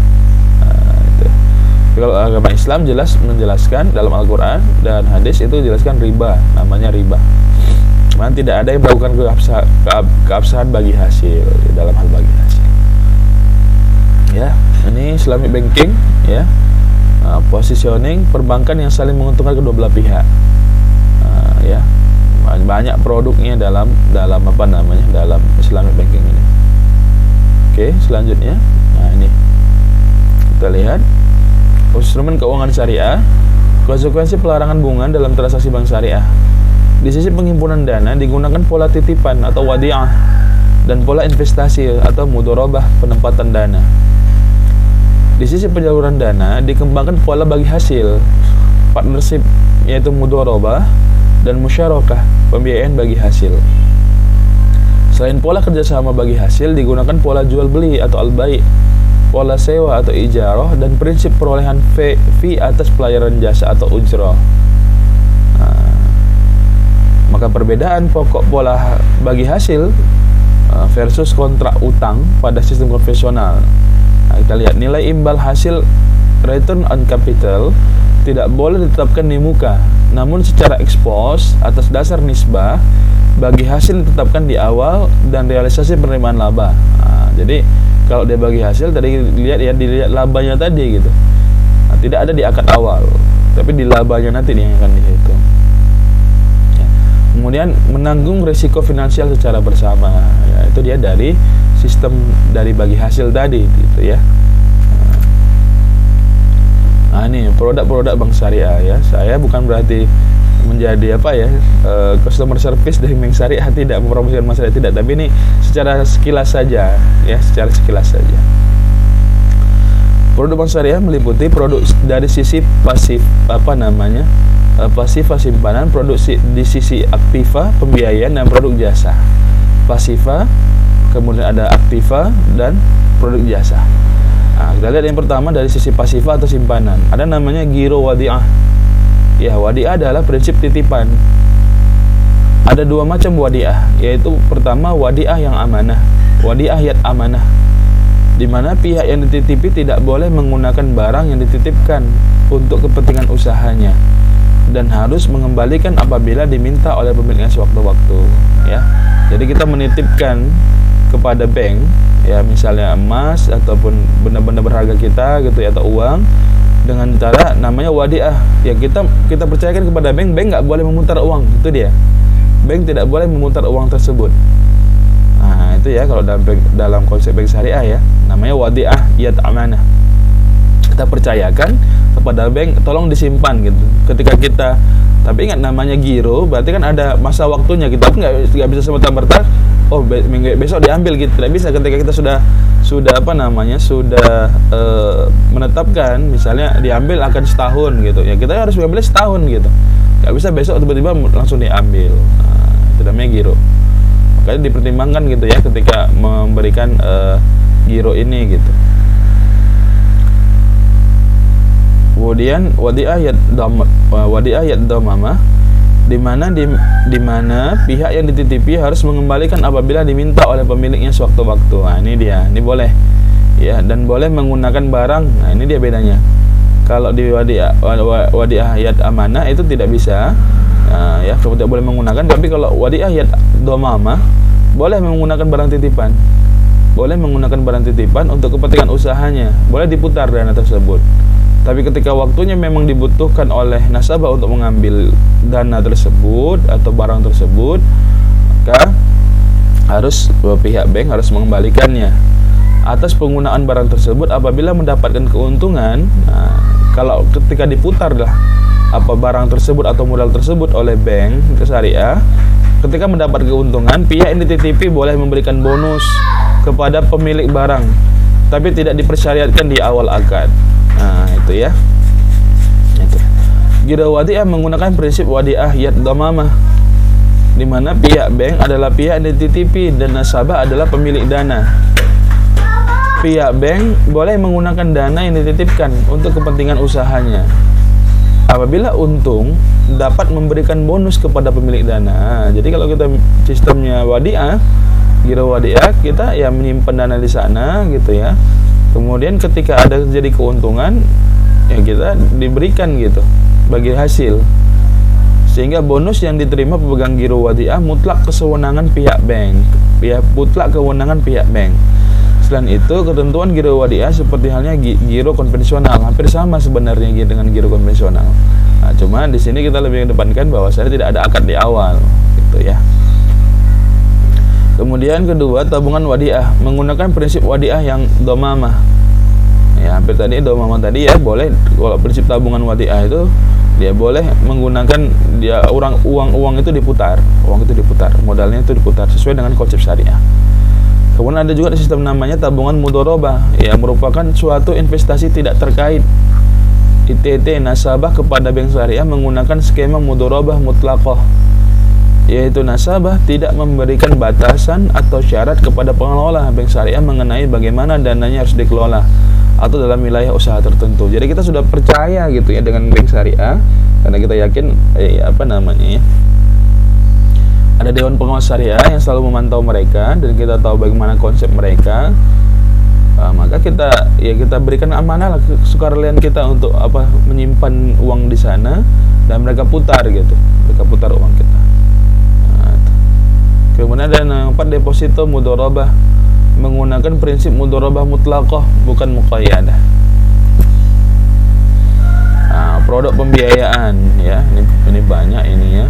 Itu. Kalau agama Islam jelas menjelaskan dalam Al-Quran dan hadis itu jelaskan riba, namanya riba. Cuman tidak ada yang melakukan keabsahan bagi hasil dalam hal bagi hasil. Ya, ini Islamic banking ya, positioning perbankan yang saling menguntungkan kedua belah pihak. Ya. Banyak produknya dalam Islamic banking ini. Oke, selanjutnya, nah ini kita lihat instrumen keuangan syariah, konsekuensi pelarangan bunga dalam transaksi bank syariah. Di sisi penghimpunan dana digunakan pola titipan atau wadi'ah dan pola investasi atau mudharabah penempatan dana. Di sisi penyaluran dana dikembangkan pola bagi hasil, partnership yaitu mudharabah, dan musyarakah, pembiayaan bagi hasil. Selain pola kerjasama bagi hasil, digunakan pola jual beli atau al-bai', pola sewa atau ijarah, dan prinsip perolehan fee atas pelayaran jasa atau ujrah. Maka perbedaan pokok pola bagi hasil versus kontrak utang pada sistem konvensional. Kita lihat nilai imbal hasil, return on capital, tidak boleh ditetapkan di muka, namun secara ekspos atas dasar nisbah bagi hasil ditetapkan di awal dan realisasi penerimaan laba. Jadi kalau dia bagi hasil tadi dilihat labanya tadi gitu. Tidak ada di akad awal, tapi di labanya nanti yang akan dihitung. Ya. Kemudian menanggung risiko finansial secara bersama, ya, itu dia dari sistem dari bagi hasil tadi gitu ya. Nah ini produk-produk bank syariah ya. Saya bukan berarti menjadi customer service dari bank syariah, tidak mempromosikan masalah, tidak, tapi ini secara sekilas saja ya, secara sekilas saja. Produk bank syariah meliputi produk dari sisi pasif pasifa simpanan, produk di sisi aktiva pembiayaan, dan produk jasa. Pasifa, kemudian ada aktiva dan produk jasa. Nah, kita lihat yang pertama dari sisi pasifa atau simpanan. Ada namanya giro wadi'ah. Ya, wadi'ah adalah prinsip titipan. Ada dua macam wadi'ah, yaitu pertama wadi'ah yang amanah, wadi'ah yad amanah, di mana pihak yang dititipi tidak boleh menggunakan barang yang dititipkan untuk kepentingan usahanya dan harus mengembalikan apabila diminta oleh pemiliknya sewaktu-waktu ya. Jadi kita menitipkan kepada bank ya, misalnya emas ataupun benda-benda berharga kita gitu ya, atau uang, dengan cara namanya wadi'ah. Ya kita percayakan kepada bank nggak boleh memutar uang, itu dia. Bank tidak boleh memutar uang tersebut. Nah, itu ya kalau dalam konsep bank syariah ya, namanya wadi'ah yad amanah. Kita percayakan kepada bank, tolong disimpan gitu. Ketika kita, tapi ingat namanya giro, berarti kan ada masa waktunya. Kita pun nggak bisa serta-merta, minggu besok diambil gitu. Tidak bisa ketika kita sudah menetapkan, misalnya diambil akan setahun gitu. Ya kita harus mengambil setahun gitu. Nggak bisa besok tiba-tiba langsung diambil. Nah, itu namanya giro. Makanya dipertimbangkan gitu ya ketika memberikan giro ini gitu. Kemudian wadi'ah yad dhamamah, di mana pihak yang dititipi harus mengembalikan apabila diminta oleh pemiliknya sewaktu-waktu. Nah, ini dia, ini boleh ya, dan boleh menggunakan barang. Nah, ini dia bedanya. Kalau di wadi'ah yad amanah itu tidak bisa ya, tidak boleh menggunakan. Tapi kalau wadi'ah yad dhamamah boleh menggunakan barang titipan. Boleh menggunakan barang titipan untuk kepentingan usahanya. Boleh diputar dana tersebut. Tapi ketika waktunya memang dibutuhkan oleh nasabah untuk mengambil dana tersebut atau barang tersebut, maka pihak bank harus mengembalikannya atas penggunaan barang tersebut apabila mendapatkan keuntungan. Nah, kalau ketika diputarlah barang tersebut atau modal tersebut oleh bank syariah, ketika mendapat keuntungan, pihak yang dititipi boleh memberikan bonus kepada pemilik barang, tapi tidak dipersyariatkan di awal akad. Nah, itu ya. Itu. Giro wadi'ah menggunakan prinsip wadi'ah yad dhamamah, di mana pihak bank adalah pihak yang dititipi dan nasabah adalah pemilik dana. Pihak bank boleh menggunakan dana yang dititipkan untuk kepentingan usahanya. Apabila untung, dapat memberikan bonus kepada pemilik dana. Jadi kalau kita sistemnya wadi'ah, giro wadi'ah, kita ya menyimpan dana di sana gitu ya. Kemudian ketika ada terjadi keuntungan, ya kita diberikan gitu bagi hasil. Sehingga bonus yang diterima pemegang giro wadi'ah mutlak kewenangan pihak bank. Mutlak kewenangan pihak bank. Selain itu, ketentuan giro wadi'ah seperti halnya giro konvensional, hampir sama sebenarnya dengan giro konvensional. Nah, cuma di sini kita lebih mengedepankan bahwasanya tidak ada akad di awal, gitu ya. Kemudian kedua, tabungan wadi'ah menggunakan prinsip wadi'ah yang dhamamah. Ya, hampir tadi dhamamah tadi ya, boleh kalau prinsip tabungan wadi'ah itu dia boleh menggunakan uang itu diputar, modalnya itu diputar sesuai dengan konsep syariah. Kemudian ada juga sistem namanya tabungan mudharabah, yang merupakan suatu investasi tidak terkait. ITT nasabah kepada bank syariah menggunakan skema mudharabah mutlaqah, yaitu nasabah tidak memberikan batasan atau syarat kepada pengelola bank syariah mengenai bagaimana dananya harus dikelola atau dalam wilayah usaha tertentu. Jadi kita sudah percaya gitu ya dengan bank syariah karena kita yakin ada dewan pengawas syariah yang selalu memantau mereka dan kita tahu bagaimana konsep mereka. Maka kita berikan amanah lah kesukarelawan kita untuk menyimpan uang di sana dan mereka putar uang kita. Kemudian ada yang keempat, deposito mudharabah menggunakan prinsip mudharabah mutlaqah, bukan muqayyadah. Produk pembiayaan ya, ini banyak ini ya.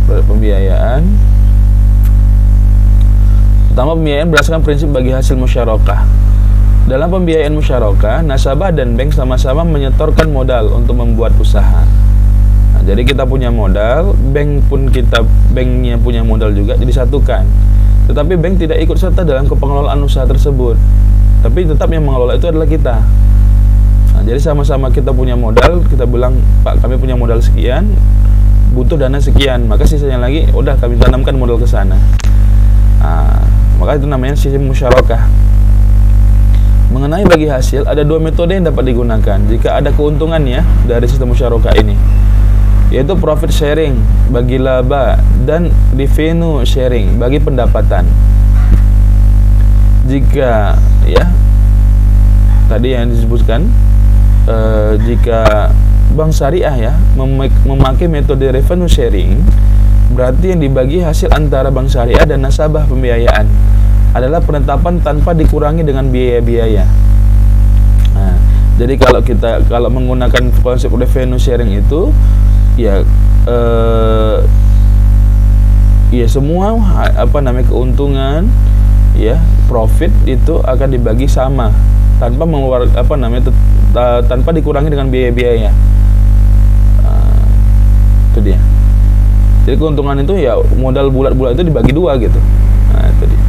Produk pembiayaan pembiayaan. Pertama, pembiayaan berdasarkan prinsip bagi hasil musyarakah. Dalam pembiayaan musyarakah, nasabah dan bank sama-sama menyetorkan modal untuk membuat usaha. Nah, jadi kita punya modal, banknya punya modal juga, jadi satukan. Tetapi bank tidak ikut serta dalam kepengelolaan usaha tersebut. Tapi tetap yang mengelola itu adalah kita. Nah, jadi sama-sama kita punya modal, kita bilang, Pak, kami punya modal sekian, butuh dana sekian, maka sisanya lagi udah kami tanamkan modal ke sana. Nah, maka itu namanya sistem musyarakah. Mengenai bagi hasil, ada dua metode yang dapat digunakan jika ada keuntungannya dari sistem musyarakah ini, yaitu profit sharing bagi laba dan revenue sharing bagi pendapatan. Jika ya tadi yang disebutkan, jika bank syariah ya memakai metode revenue sharing, berarti yang dibagi hasil antara bank syariah dan nasabah pembiayaan adalah penetapan tanpa dikurangi dengan biaya-biaya. Nah, jadi kalau menggunakan konsep revenue sharing itu, ya semua keuntungan, ya profit itu akan dibagi sama tanpa tanpa dikurangi dengan biaya-biaya. Itu dia. Jadi keuntungan itu ya modal bulat-bulat itu dibagi dua gitu. Nah, itu dia.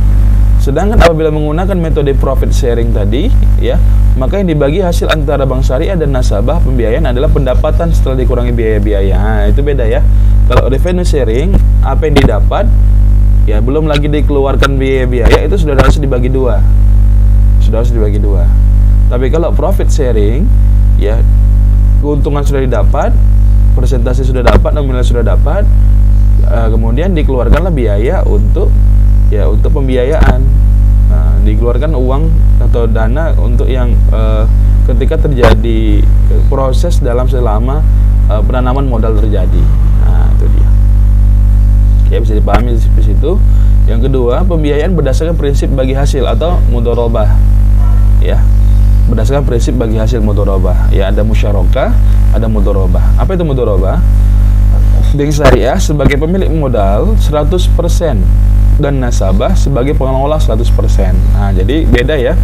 Sedangkan apabila menggunakan metode profit sharing tadi, ya, maka yang dibagi hasil antara bank syariah dan nasabah pembiayaan adalah pendapatan setelah dikurangi biaya-biaya. Nah, itu beda ya. Kalau revenue sharing, apa yang didapat, ya belum lagi dikeluarkan biaya-biaya, itu sudah harus dibagi dua. Tapi kalau profit sharing, ya keuntungan sudah didapat, persentase sudah dapat, nominal sudah dapat, kemudian dikeluarkanlah biaya untuk pembiayaan. Nah, dikeluarkan uang atau dana untuk yang ketika terjadi proses selama penanaman modal terjadi. Nah, itu dia. Ya, bisa dipahami di situ. Yang kedua, pembiayaan berdasarkan prinsip bagi hasil atau mudharabah. Ya, berdasarkan prinsip bagi hasil mudharabah. Ya, ada musyarakah, ada mudharabah. Apa itu mudharabah? Bank syariah sebagai pemilik modal 100% dan nasabah sebagai pengelola 100%. Nah, jadi beda ya.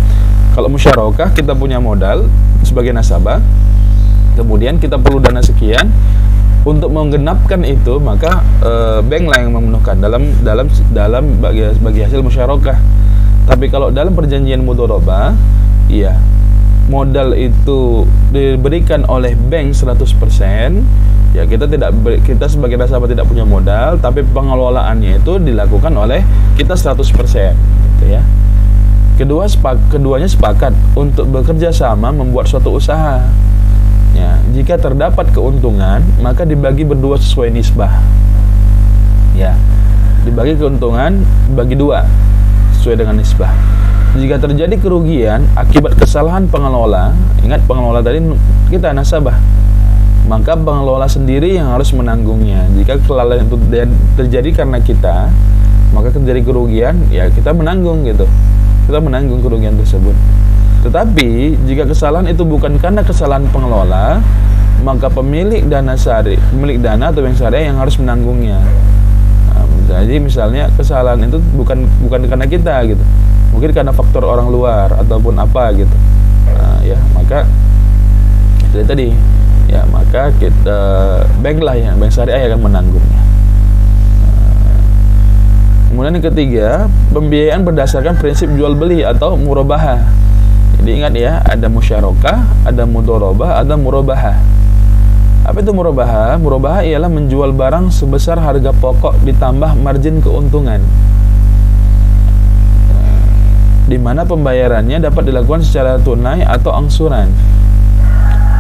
Kalau musyarakah, kita punya modal sebagai nasabah, kemudian kita perlu dana sekian. Untuk menggenapkan itu, maka bank lah yang memenuhkan dalam bagi hasil musyarakah. Tapi kalau dalam perjanjian mudharabah, iya, modal itu diberikan oleh bank 100%. Ya, kita sebagai nasabah tidak punya modal, tapi pengelolaannya itu dilakukan oleh kita 100%, gitu ya. Keduanya sepakat untuk bekerja sama membuat suatu usaha. Ya, jika terdapat keuntungan, maka dibagi berdua sesuai nisbah. Ya, dibagi keuntungan bagi dua sesuai dengan nisbah. Jika terjadi kerugian akibat kesalahan pengelola, ingat pengelola tadi kita nasabah, maka pengelola sendiri yang harus menanggungnya. Jika kelalaian itu terjadi karena kita, maka terjadi kerugian, ya kita menanggung gitu. Kita menanggung kerugian tersebut. Tetapi jika kesalahan itu bukan karena kesalahan pengelola, maka pemilik dana atau bank syariah yang harus menanggungnya. Nah, jadi misalnya kesalahan itu bukan karena kita gitu, mungkin karena faktor orang luar ataupun apa gitu. Nah, ya maka itu tadi, ya maka kita bank syariah yang akan menanggungnya. Kemudian yang ketiga, pembiayaan berdasarkan prinsip jual beli atau murabahah. Jadi ingat ya, ada musyarakah, ada mudharabah, ada murabahah. Apa itu murabahah? Murabahah ialah menjual barang sebesar harga pokok ditambah margin keuntungan, di mana pembayarannya dapat dilakukan secara tunai atau angsuran.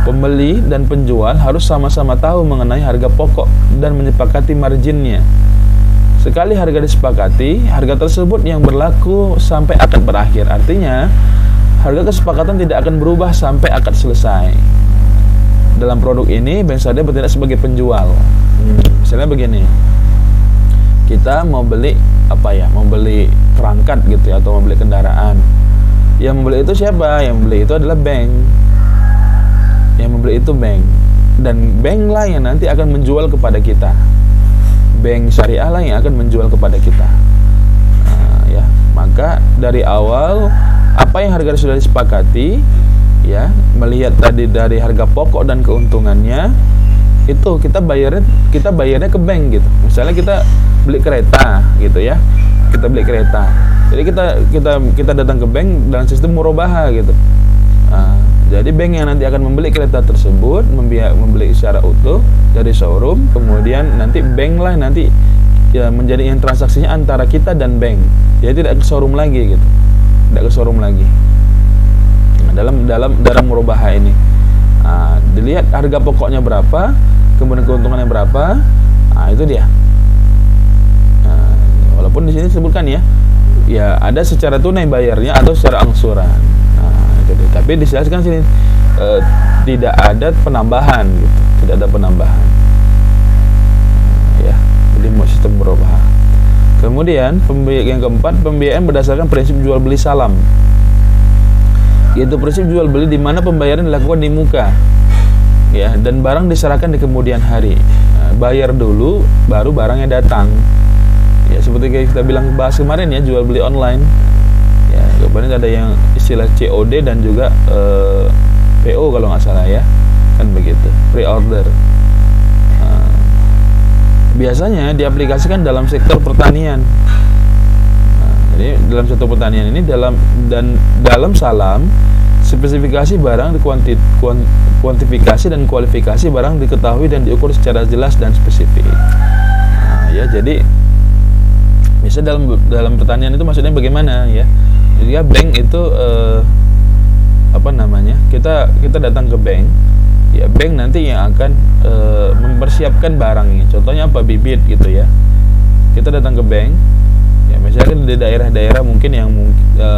Pembeli dan penjual harus sama-sama tahu mengenai harga pokok dan menyepakati marginnya. Sekali harga disepakati, harga tersebut yang berlaku sampai akad berakhir. Artinya, harga kesepakatan tidak akan berubah sampai akad selesai. Dalam produk ini, bank syariah bertindak sebagai penjual. Misalnya begini, kita mau beli mau beli perangkat gitu ya, atau mau beli kendaraan. Yang membeli itu siapa? Yang membeli itu adalah bank. Yang membeli itu bank, dan bank lah yang nanti akan menjual kepada kita. bank syariah lah yang akan menjual kepada kita. Ya, maka dari awal apa yang harga sudah disepakati, ya, melihat tadi dari harga pokok dan keuntungannya, itu kita bayarnya ke bank gitu. Misalnya kita beli kereta gitu ya, kita beli kereta, jadi kita datang ke bank dalam sistem murabahah gitu. Jadi bank yang nanti akan membeli kereta tersebut membeli secara utuh dari showroom, kemudian nanti bank lah nanti ya menjadi yang transaksinya antara kita dan bank. Jadi tidak ke showroom lagi gitu, tidak ke showroom lagi. Dalam murabahah ini, dilihat harga pokoknya berapa, kemudian keuntungannya berapa, itu dia. Walaupun di sini disebutkan ya ada secara tunai bayarnya atau secara angsuran. Itu dia. Tapi dijelaskan sini tidak ada penambahan gitu, tidak ada penambahan. Ya, jadi sistem murabahah. Kemudian yang keempat, pembiayaan berdasarkan prinsip jual beli salam. Yaitu prinsip jual beli di mana pembayaran dilakukan di muka, ya, dan barang diserahkan di kemudian hari. Bayar dulu, baru barangnya datang. Ya, seperti kita bahas kemarin ya, jual beli online. Ya, kemarin ada yang istilah COD dan juga PO kalau nggak salah ya, kan begitu, pre-order. Biasanya diaplikasikan dalam sektor pertanian. Jadi dalam sektor pertanian ini dalam salam spesifikasi barang, kuantifikasi dan kualifikasi barang diketahui dan diukur secara jelas dan spesifik. Ya, jadi bisa dalam pertanian itu maksudnya bagaimana ya? Jadi bank itu kita datang ke bank. Ya, bank nanti yang akan mempersiapkan barangnya. Contohnya apa? Bibit gitu ya. Kita datang ke bank. Ya, misalkan di daerah-daerah mungkin yang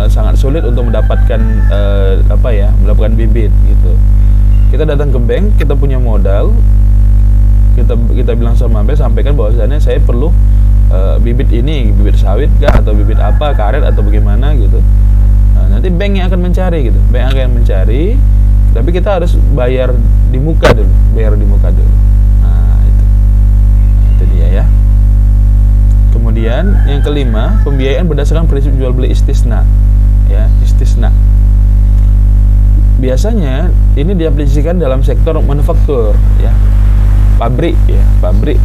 sangat sulit untuk mendapatkan mendapatkan bibit gitu. Kita datang ke bank, kita punya modal. Kita bilang sama bank, sampaikan bahwasannya saya perlu bibit ini, bibit sawit kah atau bibit apa, karet atau bagaimana gitu. Nanti bank yang akan mencari gitu. Bank akan mencari, tapi kita harus bayar di muka dulu. Itu dia ya. Kemudian yang kelima, pembiayaan berdasarkan prinsip jual beli istisna. Ya, istisna. Biasanya ini diaplikasikan dalam sektor manufaktur ya. Pabrik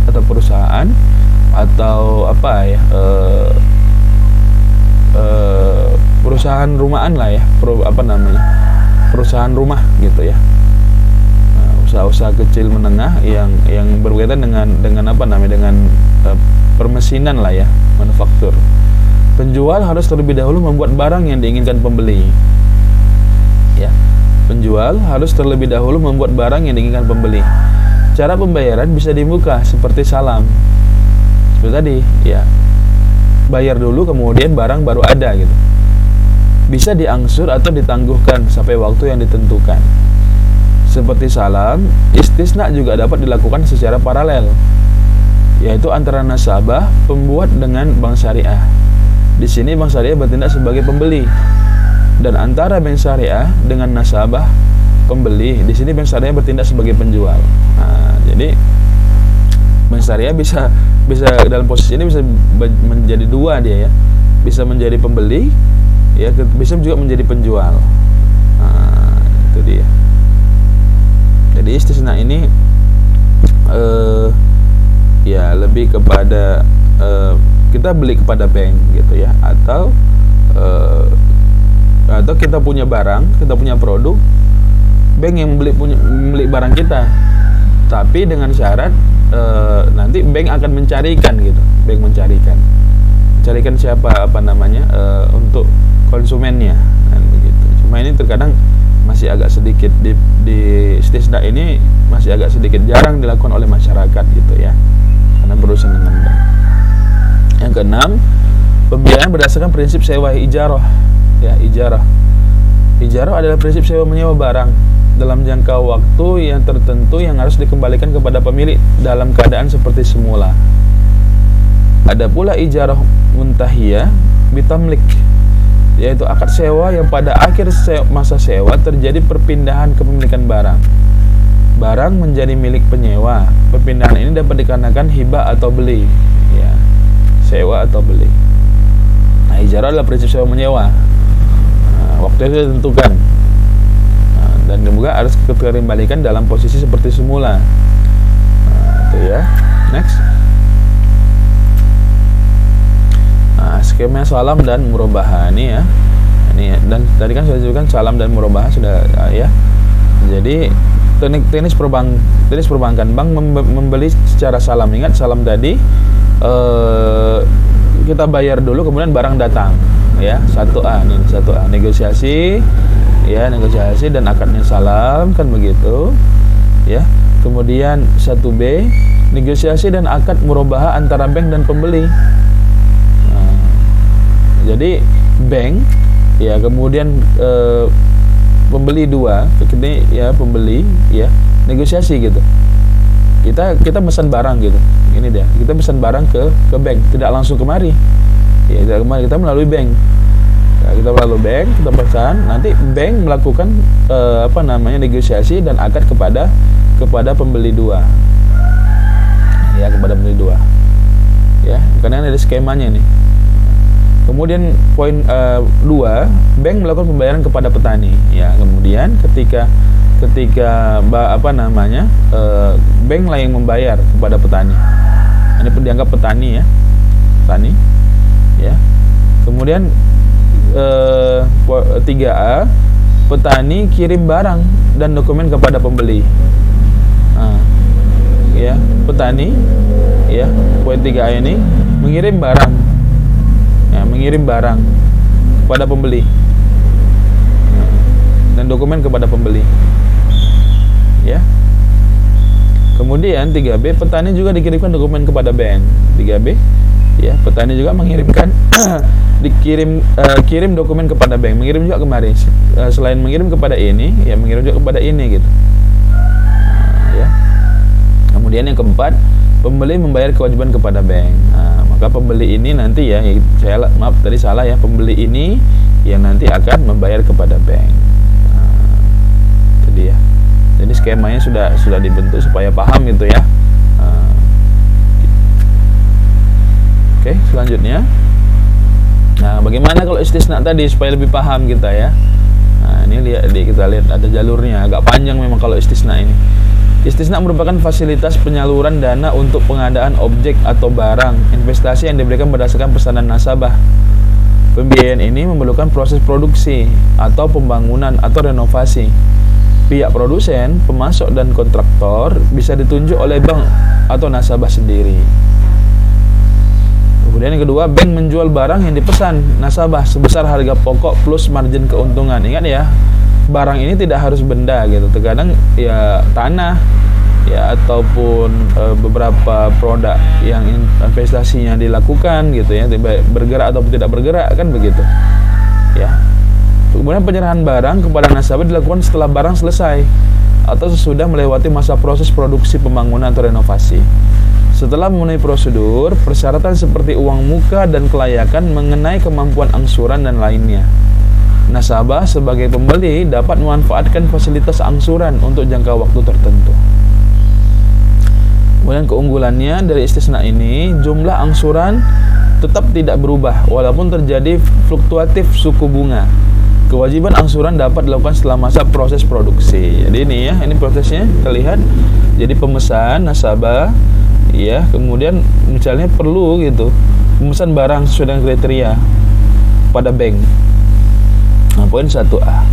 atau perusahaan atau perusahaan rumahan lah ya, perusahaan rumah gitu ya. Usaha-usaha kecil menengah yang berkaitan dengan permesinan lah ya, manufaktur. Penjual harus terlebih dahulu membuat barang yang diinginkan pembeli. Ya, penjual harus terlebih dahulu membuat barang yang diinginkan pembeli. Cara pembayaran bisa di muka seperti salam. Seperti tadi, ya. Bayar dulu kemudian barang baru ada gitu. Bisa diangsur atau ditangguhkan sampai waktu yang ditentukan. Seperti salam, istisna juga dapat dilakukan secara paralel, yaitu antara nasabah pembuat dengan bank syariah. Di sini bank syariah bertindak sebagai pembeli, dan antara bank syariah dengan nasabah pembeli, di sini bank syariah bertindak sebagai penjual. Jadi bank syariah bisa dalam posisi ini bisa menjadi dua dia ya, bisa menjadi pembeli, ya, bisa juga menjadi penjual. Itu dia. Jadi istisna ini ya lebih kepada kita beli kepada bank gitu ya, atau kita punya barang, kita punya produk, bank yang membeli barang kita, tapi dengan syarat nanti bank akan mencarikan gitu, bank mencarikan siapa untuk konsumennya dan begitu. Cuma ini terkadang masih agak sedikit di istisna ini masih agak sedikit jarang dilakukan oleh masyarakat gitu ya, karena berurusan dengan bank. Yang keenam, pembiayaan berdasarkan prinsip sewa ijarah. Ya, ijarah adalah prinsip sewa menyewa barang dalam jangka waktu yang tertentu yang harus dikembalikan kepada pemilik dalam keadaan seperti semula. Ada pula ijarah muntahiyah bitamlik, yaitu akad sewa yang pada akhir masa sewa terjadi perpindahan kepemilikan barang. barang menjadi milik penyewa. Perpindahan ini dapat dikarenakan hibah atau beli, ya, sewa atau beli. Nah, ijarah adalah prinsip sewa menyewa. Waktu itu ditentukan, dan juga harus dikembalikan dalam posisi seperti semula. Itu ya. Next. Skema salam dan murabahah ini ya. Ini ya. Dan tadi kan sudah disebutkan salam dan murabahah sudah ya. Jadi teknis perbankan, bank membeli secara salam. Ingat salam tadi, kita bayar dulu kemudian barang datang, ya. 1A nih, 1A negosiasi, ya, negosiasi dan akadnya salam, kan begitu, ya. Kemudian 1B negosiasi dan akad murabahah antara bank dan pembeli. Jadi bank, ya, kemudian pembeli 2, ini ya pembeli, ya, negosiasi gitu. Kita pesan barang gitu. Ini dia. Kita pesan barang ke bank, tidak langsung kemari. Ya, tidak kemari, kita melalui bank. Nah, kita melalui bank, kita pesan, nanti bank melakukan negosiasi dan akad kepada pembeli 2. Ya, kepada pembeli 2. Ya, karena ada skemanya nih. Kemudian poin 2, bank melakukan pembayaran kepada petani. Ya, kemudian ketika bank lah yang membayar kepada petani. Ini dianggap petani, ya, petani. Ya. Kemudian 3A, petani kirim barang dan dokumen kepada pembeli. Ya, petani, ya, poin 3A ini mengirim barang kepada pembeli dan dokumen kepada pembeli, ya. Kemudian 3B, petani juga dikirimkan dokumen kepada bank. 3B, ya, petani juga mengirimkan kirim dokumen kepada bank, mengirim juga kemarin. Selain mengirim kepada ini, ya, mengirim juga kepada ini gitu. Ya. Kemudian yang keempat, pembeli membayar kewajiban kepada bank. Maka pembeli ini nanti, ya, maaf tadi salah, ya, pembeli ini yang nanti akan membayar kepada bank. Itu dia. Jadi skemanya sudah dibentuk supaya paham gitu, ya. Oke, selanjutnya. Nah, bagaimana kalau istisna tadi supaya lebih paham kita, ya. Nah, ini kita lihat ada jalurnya, agak panjang memang kalau istisna ini. Istisna merupakan fasilitas penyaluran dana untuk pengadaan objek atau barang investasi yang diberikan berdasarkan pesanan nasabah. Pembiayaan ini memerlukan proses produksi atau pembangunan atau renovasi. Pihak produsen, pemasok, dan kontraktor bisa ditunjuk oleh bank atau nasabah sendiri. Kemudian yang kedua, bank menjual barang yang dipesan nasabah sebesar harga pokok plus margin keuntungan. Ingat, ya, barang ini tidak harus benda gitu. Terkadang, ya, tanah, ya, ataupun beberapa produk yang investasinya dilakukan gitu, ya, bergerak ataupun tidak bergerak, kan begitu, ya. Kemudian penyerahan barang kepada nasabah dilakukan setelah barang selesai atau sesudah melewati masa proses produksi, pembangunan, atau renovasi. Setelah memenuhi prosedur, persyaratan seperti uang muka dan kelayakan mengenai kemampuan angsuran dan lainnya. Nasabah sebagai pembeli dapat memanfaatkan fasilitas angsuran untuk jangka waktu tertentu. Kemudian keunggulannya dari istisna ini, jumlah angsuran tetap tidak berubah walaupun terjadi fluktuatif suku bunga. Kewajiban angsuran dapat dilakukan setelah masa proses produksi. Jadi ini, ya, ini prosesnya kita lihat. Jadi pemesan nasabah, ya, kemudian misalnya perlu gitu memesan barang sesuai dengan kriteria pada bank. Nah, poin 1A.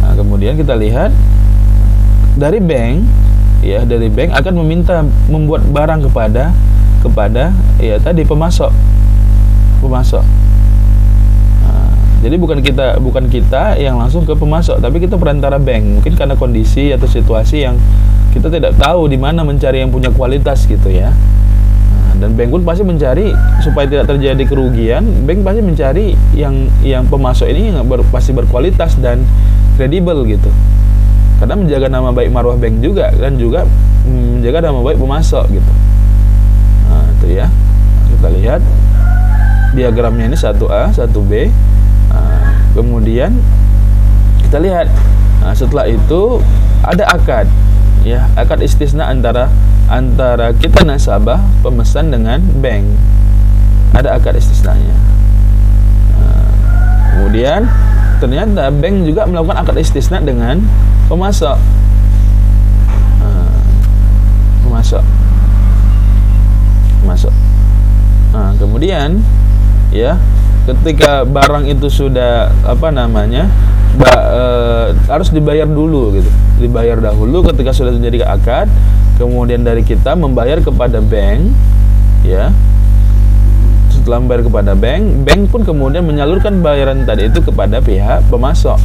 Nah, kemudian kita lihat dari bank, ya, dari bank akan meminta membuat barang kepada ya tadi pemasok. Nah, jadi bukan kita yang langsung ke pemasok, tapi kita perantara bank. Mungkin karena kondisi atau situasi yang kita tidak tahu di mana mencari yang punya kualitas gitu, ya. Dan bank pun pasti mencari supaya tidak terjadi kerugian. Bank pasti mencari yang pemasok ini yang pasti berkualitas dan kredibel gitu. Karena menjaga nama baik marwah bank juga, dan juga menjaga nama baik pemasok gitu. Nah, itu, ya. Kita lihat diagramnya ini 1A, 1B. Nah, kemudian kita lihat Nah, setelah itu ada akad, ya, akad istisna antara kita nasabah pemesan dengan bank. Ada akad istisnanya. Nah, kemudian ternyata bank juga melakukan akad istisna dengan pemasok. Nah, kemudian ya, ketika barang itu sudah harus dibayar dulu gitu. Dibayar dahulu ketika sudah terjadi akad, kemudian dari kita membayar kepada bank, ya. Setelah membayar kepada bank pun kemudian menyalurkan bayaran tadi itu kepada pihak pemasok.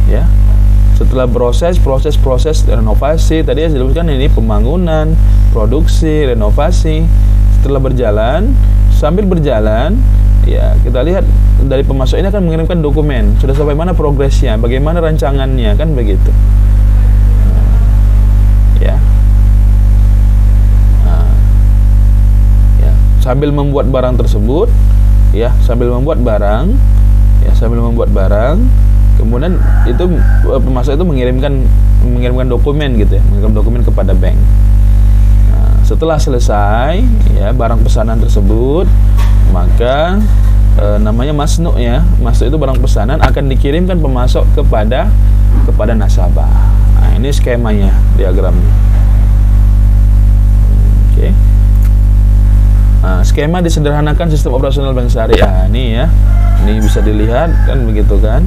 Ya. Setelah proses renovasi tadi yang disebutkan ini, pembangunan, produksi, renovasi, setelah sambil berjalan, ya, kita lihat dari pemasok ini akan mengirimkan dokumen sudah sampai mana progresnya, bagaimana rancangannya, kan begitu. Ya. Sambil membuat barang tersebut, ya, sambil membuat barang, kemudian itu pemasok itu mengirimkan dokumen gitu ya, mengirimkan dokumen kepada bank. Nah, setelah selesai ya barang pesanan tersebut, maka namanya masnu ya. Masnu itu barang pesanan akan dikirimkan pemasok kepada nasabah. Nah, ini skemanya, diagramnya. Oke. Nah, skema disederhanakan sistem operasional bank syariah. Ini ya. Ini bisa dilihat kan begitu kan.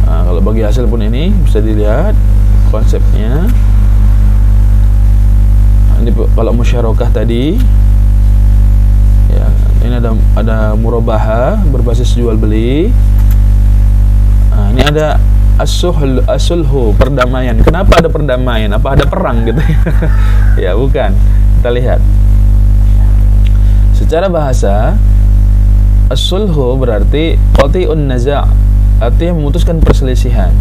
Nah, kalau bagi hasil pun ini bisa dilihat konsepnya. Nah, ini kalau musyarakah tadi ya, ini ada murabaha berbasis jual beli. Nah, ini ada as-sulhu, perdamaian. Kenapa ada perdamaian? Apa ada perang gitu ya? Bukan. Kita lihat. Secara bahasa, as-sulhu berarti qati'un naza', artinya memutuskan perselisihan.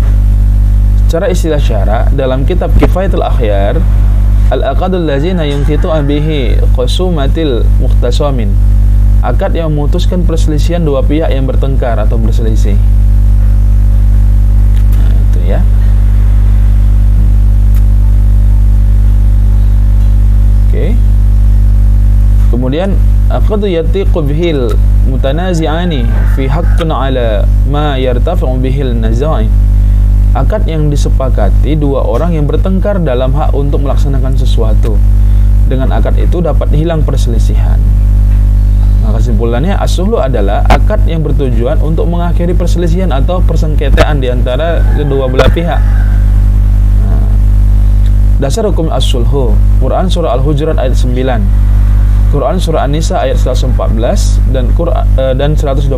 Secara istilah syara dalam kitab Kifayatul Akhyar, al-aqadul ladzina yunqitu bihi qusumatil mukhtasamin, akad yang memutuskan perselisihan dua pihak yang bertengkar atau berselisih. Nah, itu ya. Oke. Kemudian aqdu yatiqu bihil mutanazi'ani fi haqqin ala ma yartafi'u bihil naza'i, akad yang disepakati dua orang yang bertengkar dalam hak untuk melaksanakan sesuatu. Dengan akad itu dapat hilang perselisihan. Maka kesimpulannya, as-sulhu adalah akad yang bertujuan untuk mengakhiri perselisihan atau persengketaan di antara kedua belah pihak. Dasar hukum as-sulhu, Quran surah Al-Hujurat ayat 9, Quran surah An-Nisa ayat 114 dan 128.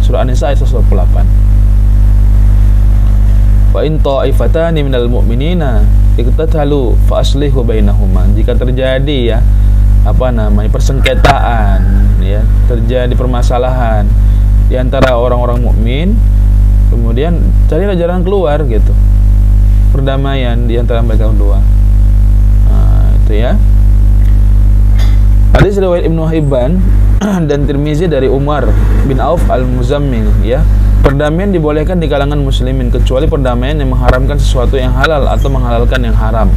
Surah An-Nisa ayat 128. Wa in ta'ifatani minal mu'minina iqtatalu fa aslihu bainahuma. Jika terjadi persengketaan, ya, terjadi permasalahan di antara orang-orang mukmin, kemudian carilah jalan keluar gitu. Perdamaian di antara mereka berdua. Nah, itu ya. Hadis riwayat Ibnu Hibban dan Tirmizi dari Umar bin Auf al-Muzammil, ya. Perdamaian dibolehkan di kalangan muslimin kecuali perdamaian yang mengharamkan sesuatu yang halal atau menghalalkan yang haram.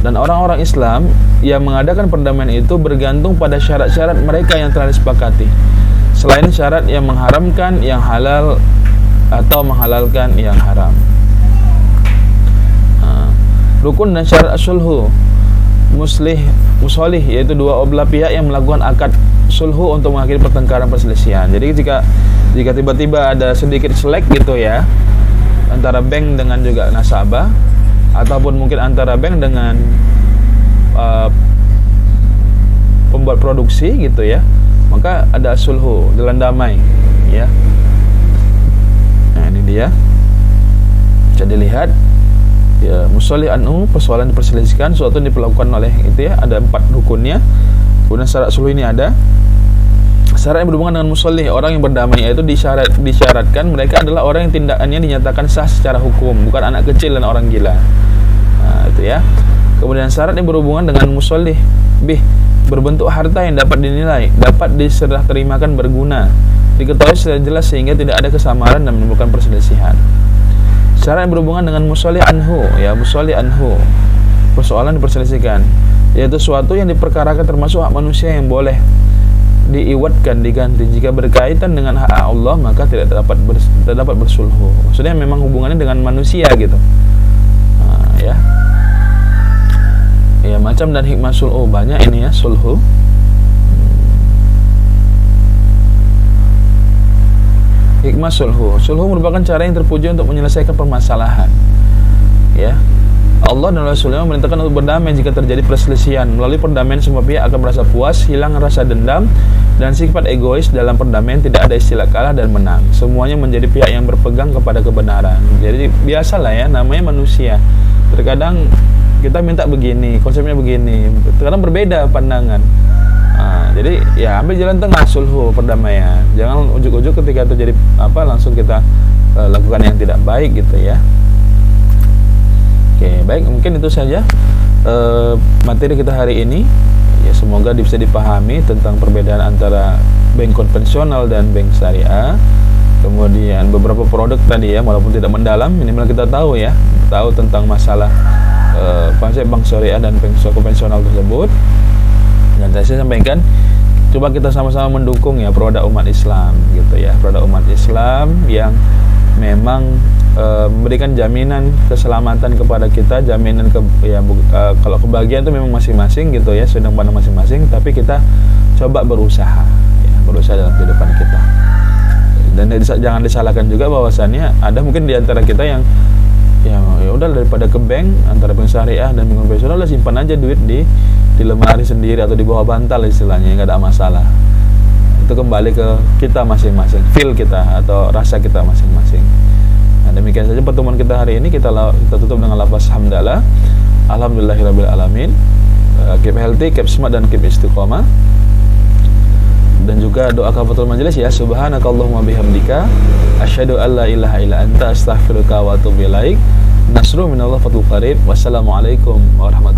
Dan orang-orang Islam yang mengadakan perdamaian itu bergantung pada syarat-syarat mereka yang telah disepakati, selain syarat yang mengharamkan yang halal atau menghalalkan yang haram. Rukun dan syarat as-sulhu musolih, yaitu dua belah pihak yang melakukan akad sulhu untuk mengakhiri pertengkaran perselisihan. Jadi jika tiba-tiba ada sedikit selek gitu ya, antara bank dengan juga nasabah, ataupun mungkin antara bank dengan pembuat produksi gitu ya, maka ada sulhu, jalan damai ya. Nah, ini dia. Bisa dilihat ya, musolih persoalan diperselisihkan, suatu yang diperlakukan oleh itu ya, ada 4 rukunnya. Kemudian syarat sulhu ini ada. Syarat yang berhubungan dengan musolih, orang yang berdamai, yaitu disyaratkan mereka adalah orang yang tindakannya dinyatakan sah secara hukum, bukan anak kecil dan orang gila. Nah, itu ya. Kemudian syarat yang berhubungan dengan musolih, berbentuk harta yang dapat dinilai, dapat diserah terimakan, berguna, diketahui secara jelas sehingga tidak ada kesamaran dan menimbulkan perselisihan. Syarat yang berhubungan dengan musolih anhu, musolih anhu, persoalan diperselisihkan, yaitu suatu yang diperkarakan termasuk hak manusia yang boleh diiwatkan, diganti. Jika berkaitan dengan hak Allah maka tidak dapat bersulhu. Maksudnya memang hubungannya dengan manusia gitu. Ya macam dan hikmah sulhu banyak ini ya, sulhu. Hikmah sulhu. Sulhu merupakan cara yang terpuji untuk menyelesaikan permasalahan. Ya. Allah dan Rasulnya memerintahkan untuk berdamai jika terjadi perselisihan. Melalui perdamaian semua pihak akan merasa puas, hilang rasa dendam dan sifat egois. Dalam perdamaian tidak ada istilah kalah dan menang. Semuanya menjadi pihak yang berpegang kepada kebenaran. Jadi biasalah ya, namanya manusia. Terkadang kita minta begini, konsepnya begini, terkadang berbeda pandangan. Jadi ya ambil jalan tengah, sulhu, perdamaian. Jangan ujuk-ujuk ketika terjadi langsung kita lakukan yang tidak baik gitu ya. Oke, baik, mungkin itu saja materi kita hari ini. Ya, semoga bisa dipahami tentang perbedaan antara bank konvensional dan bank syariah. Kemudian beberapa produk tadi ya, walaupun tidak mendalam, minimal kita tahu ya, tahu tentang masalah konsep bank syariah dan bank konvensional tersebut. Dan saya sampaikan, coba kita sama-sama mendukung ya produk umat Islam gitu ya, produk umat Islam yang memang memberikan jaminan keselamatan kepada kita, jaminan kalau kebahagiaan itu memang masing-masing gitu ya, sedang pada masing-masing, tapi kita coba berusaha dalam kehidupan kita. Dan jangan disalahkan juga bahwasannya ada mungkin di antara kita yang ya udah, daripada ke bank, antara bank syariah dan bank konvensional, simpan aja duit di lemari sendiri atau di bawah bantal istilahnya, nggak ada masalah. Itu kembali ke kita masing-masing, feel kita atau rasa kita masing-masing. Nah, demikian saja pertemuan kita hari ini. Kita tutup dengan lafaz hamdalah. Alhamdulillahirabbil alamin. Keep healthy, keep smart, dan keep istiqomah. Dan juga doa kafaratul majelis ya, subhanakallahumma bihamdika asyhadu an la ilaha illa anta astaghfiruka wa atubu ilaik. Nasrun minallah fatul qarib. Wassalamualaikum warahmatullahi wabarakatuh.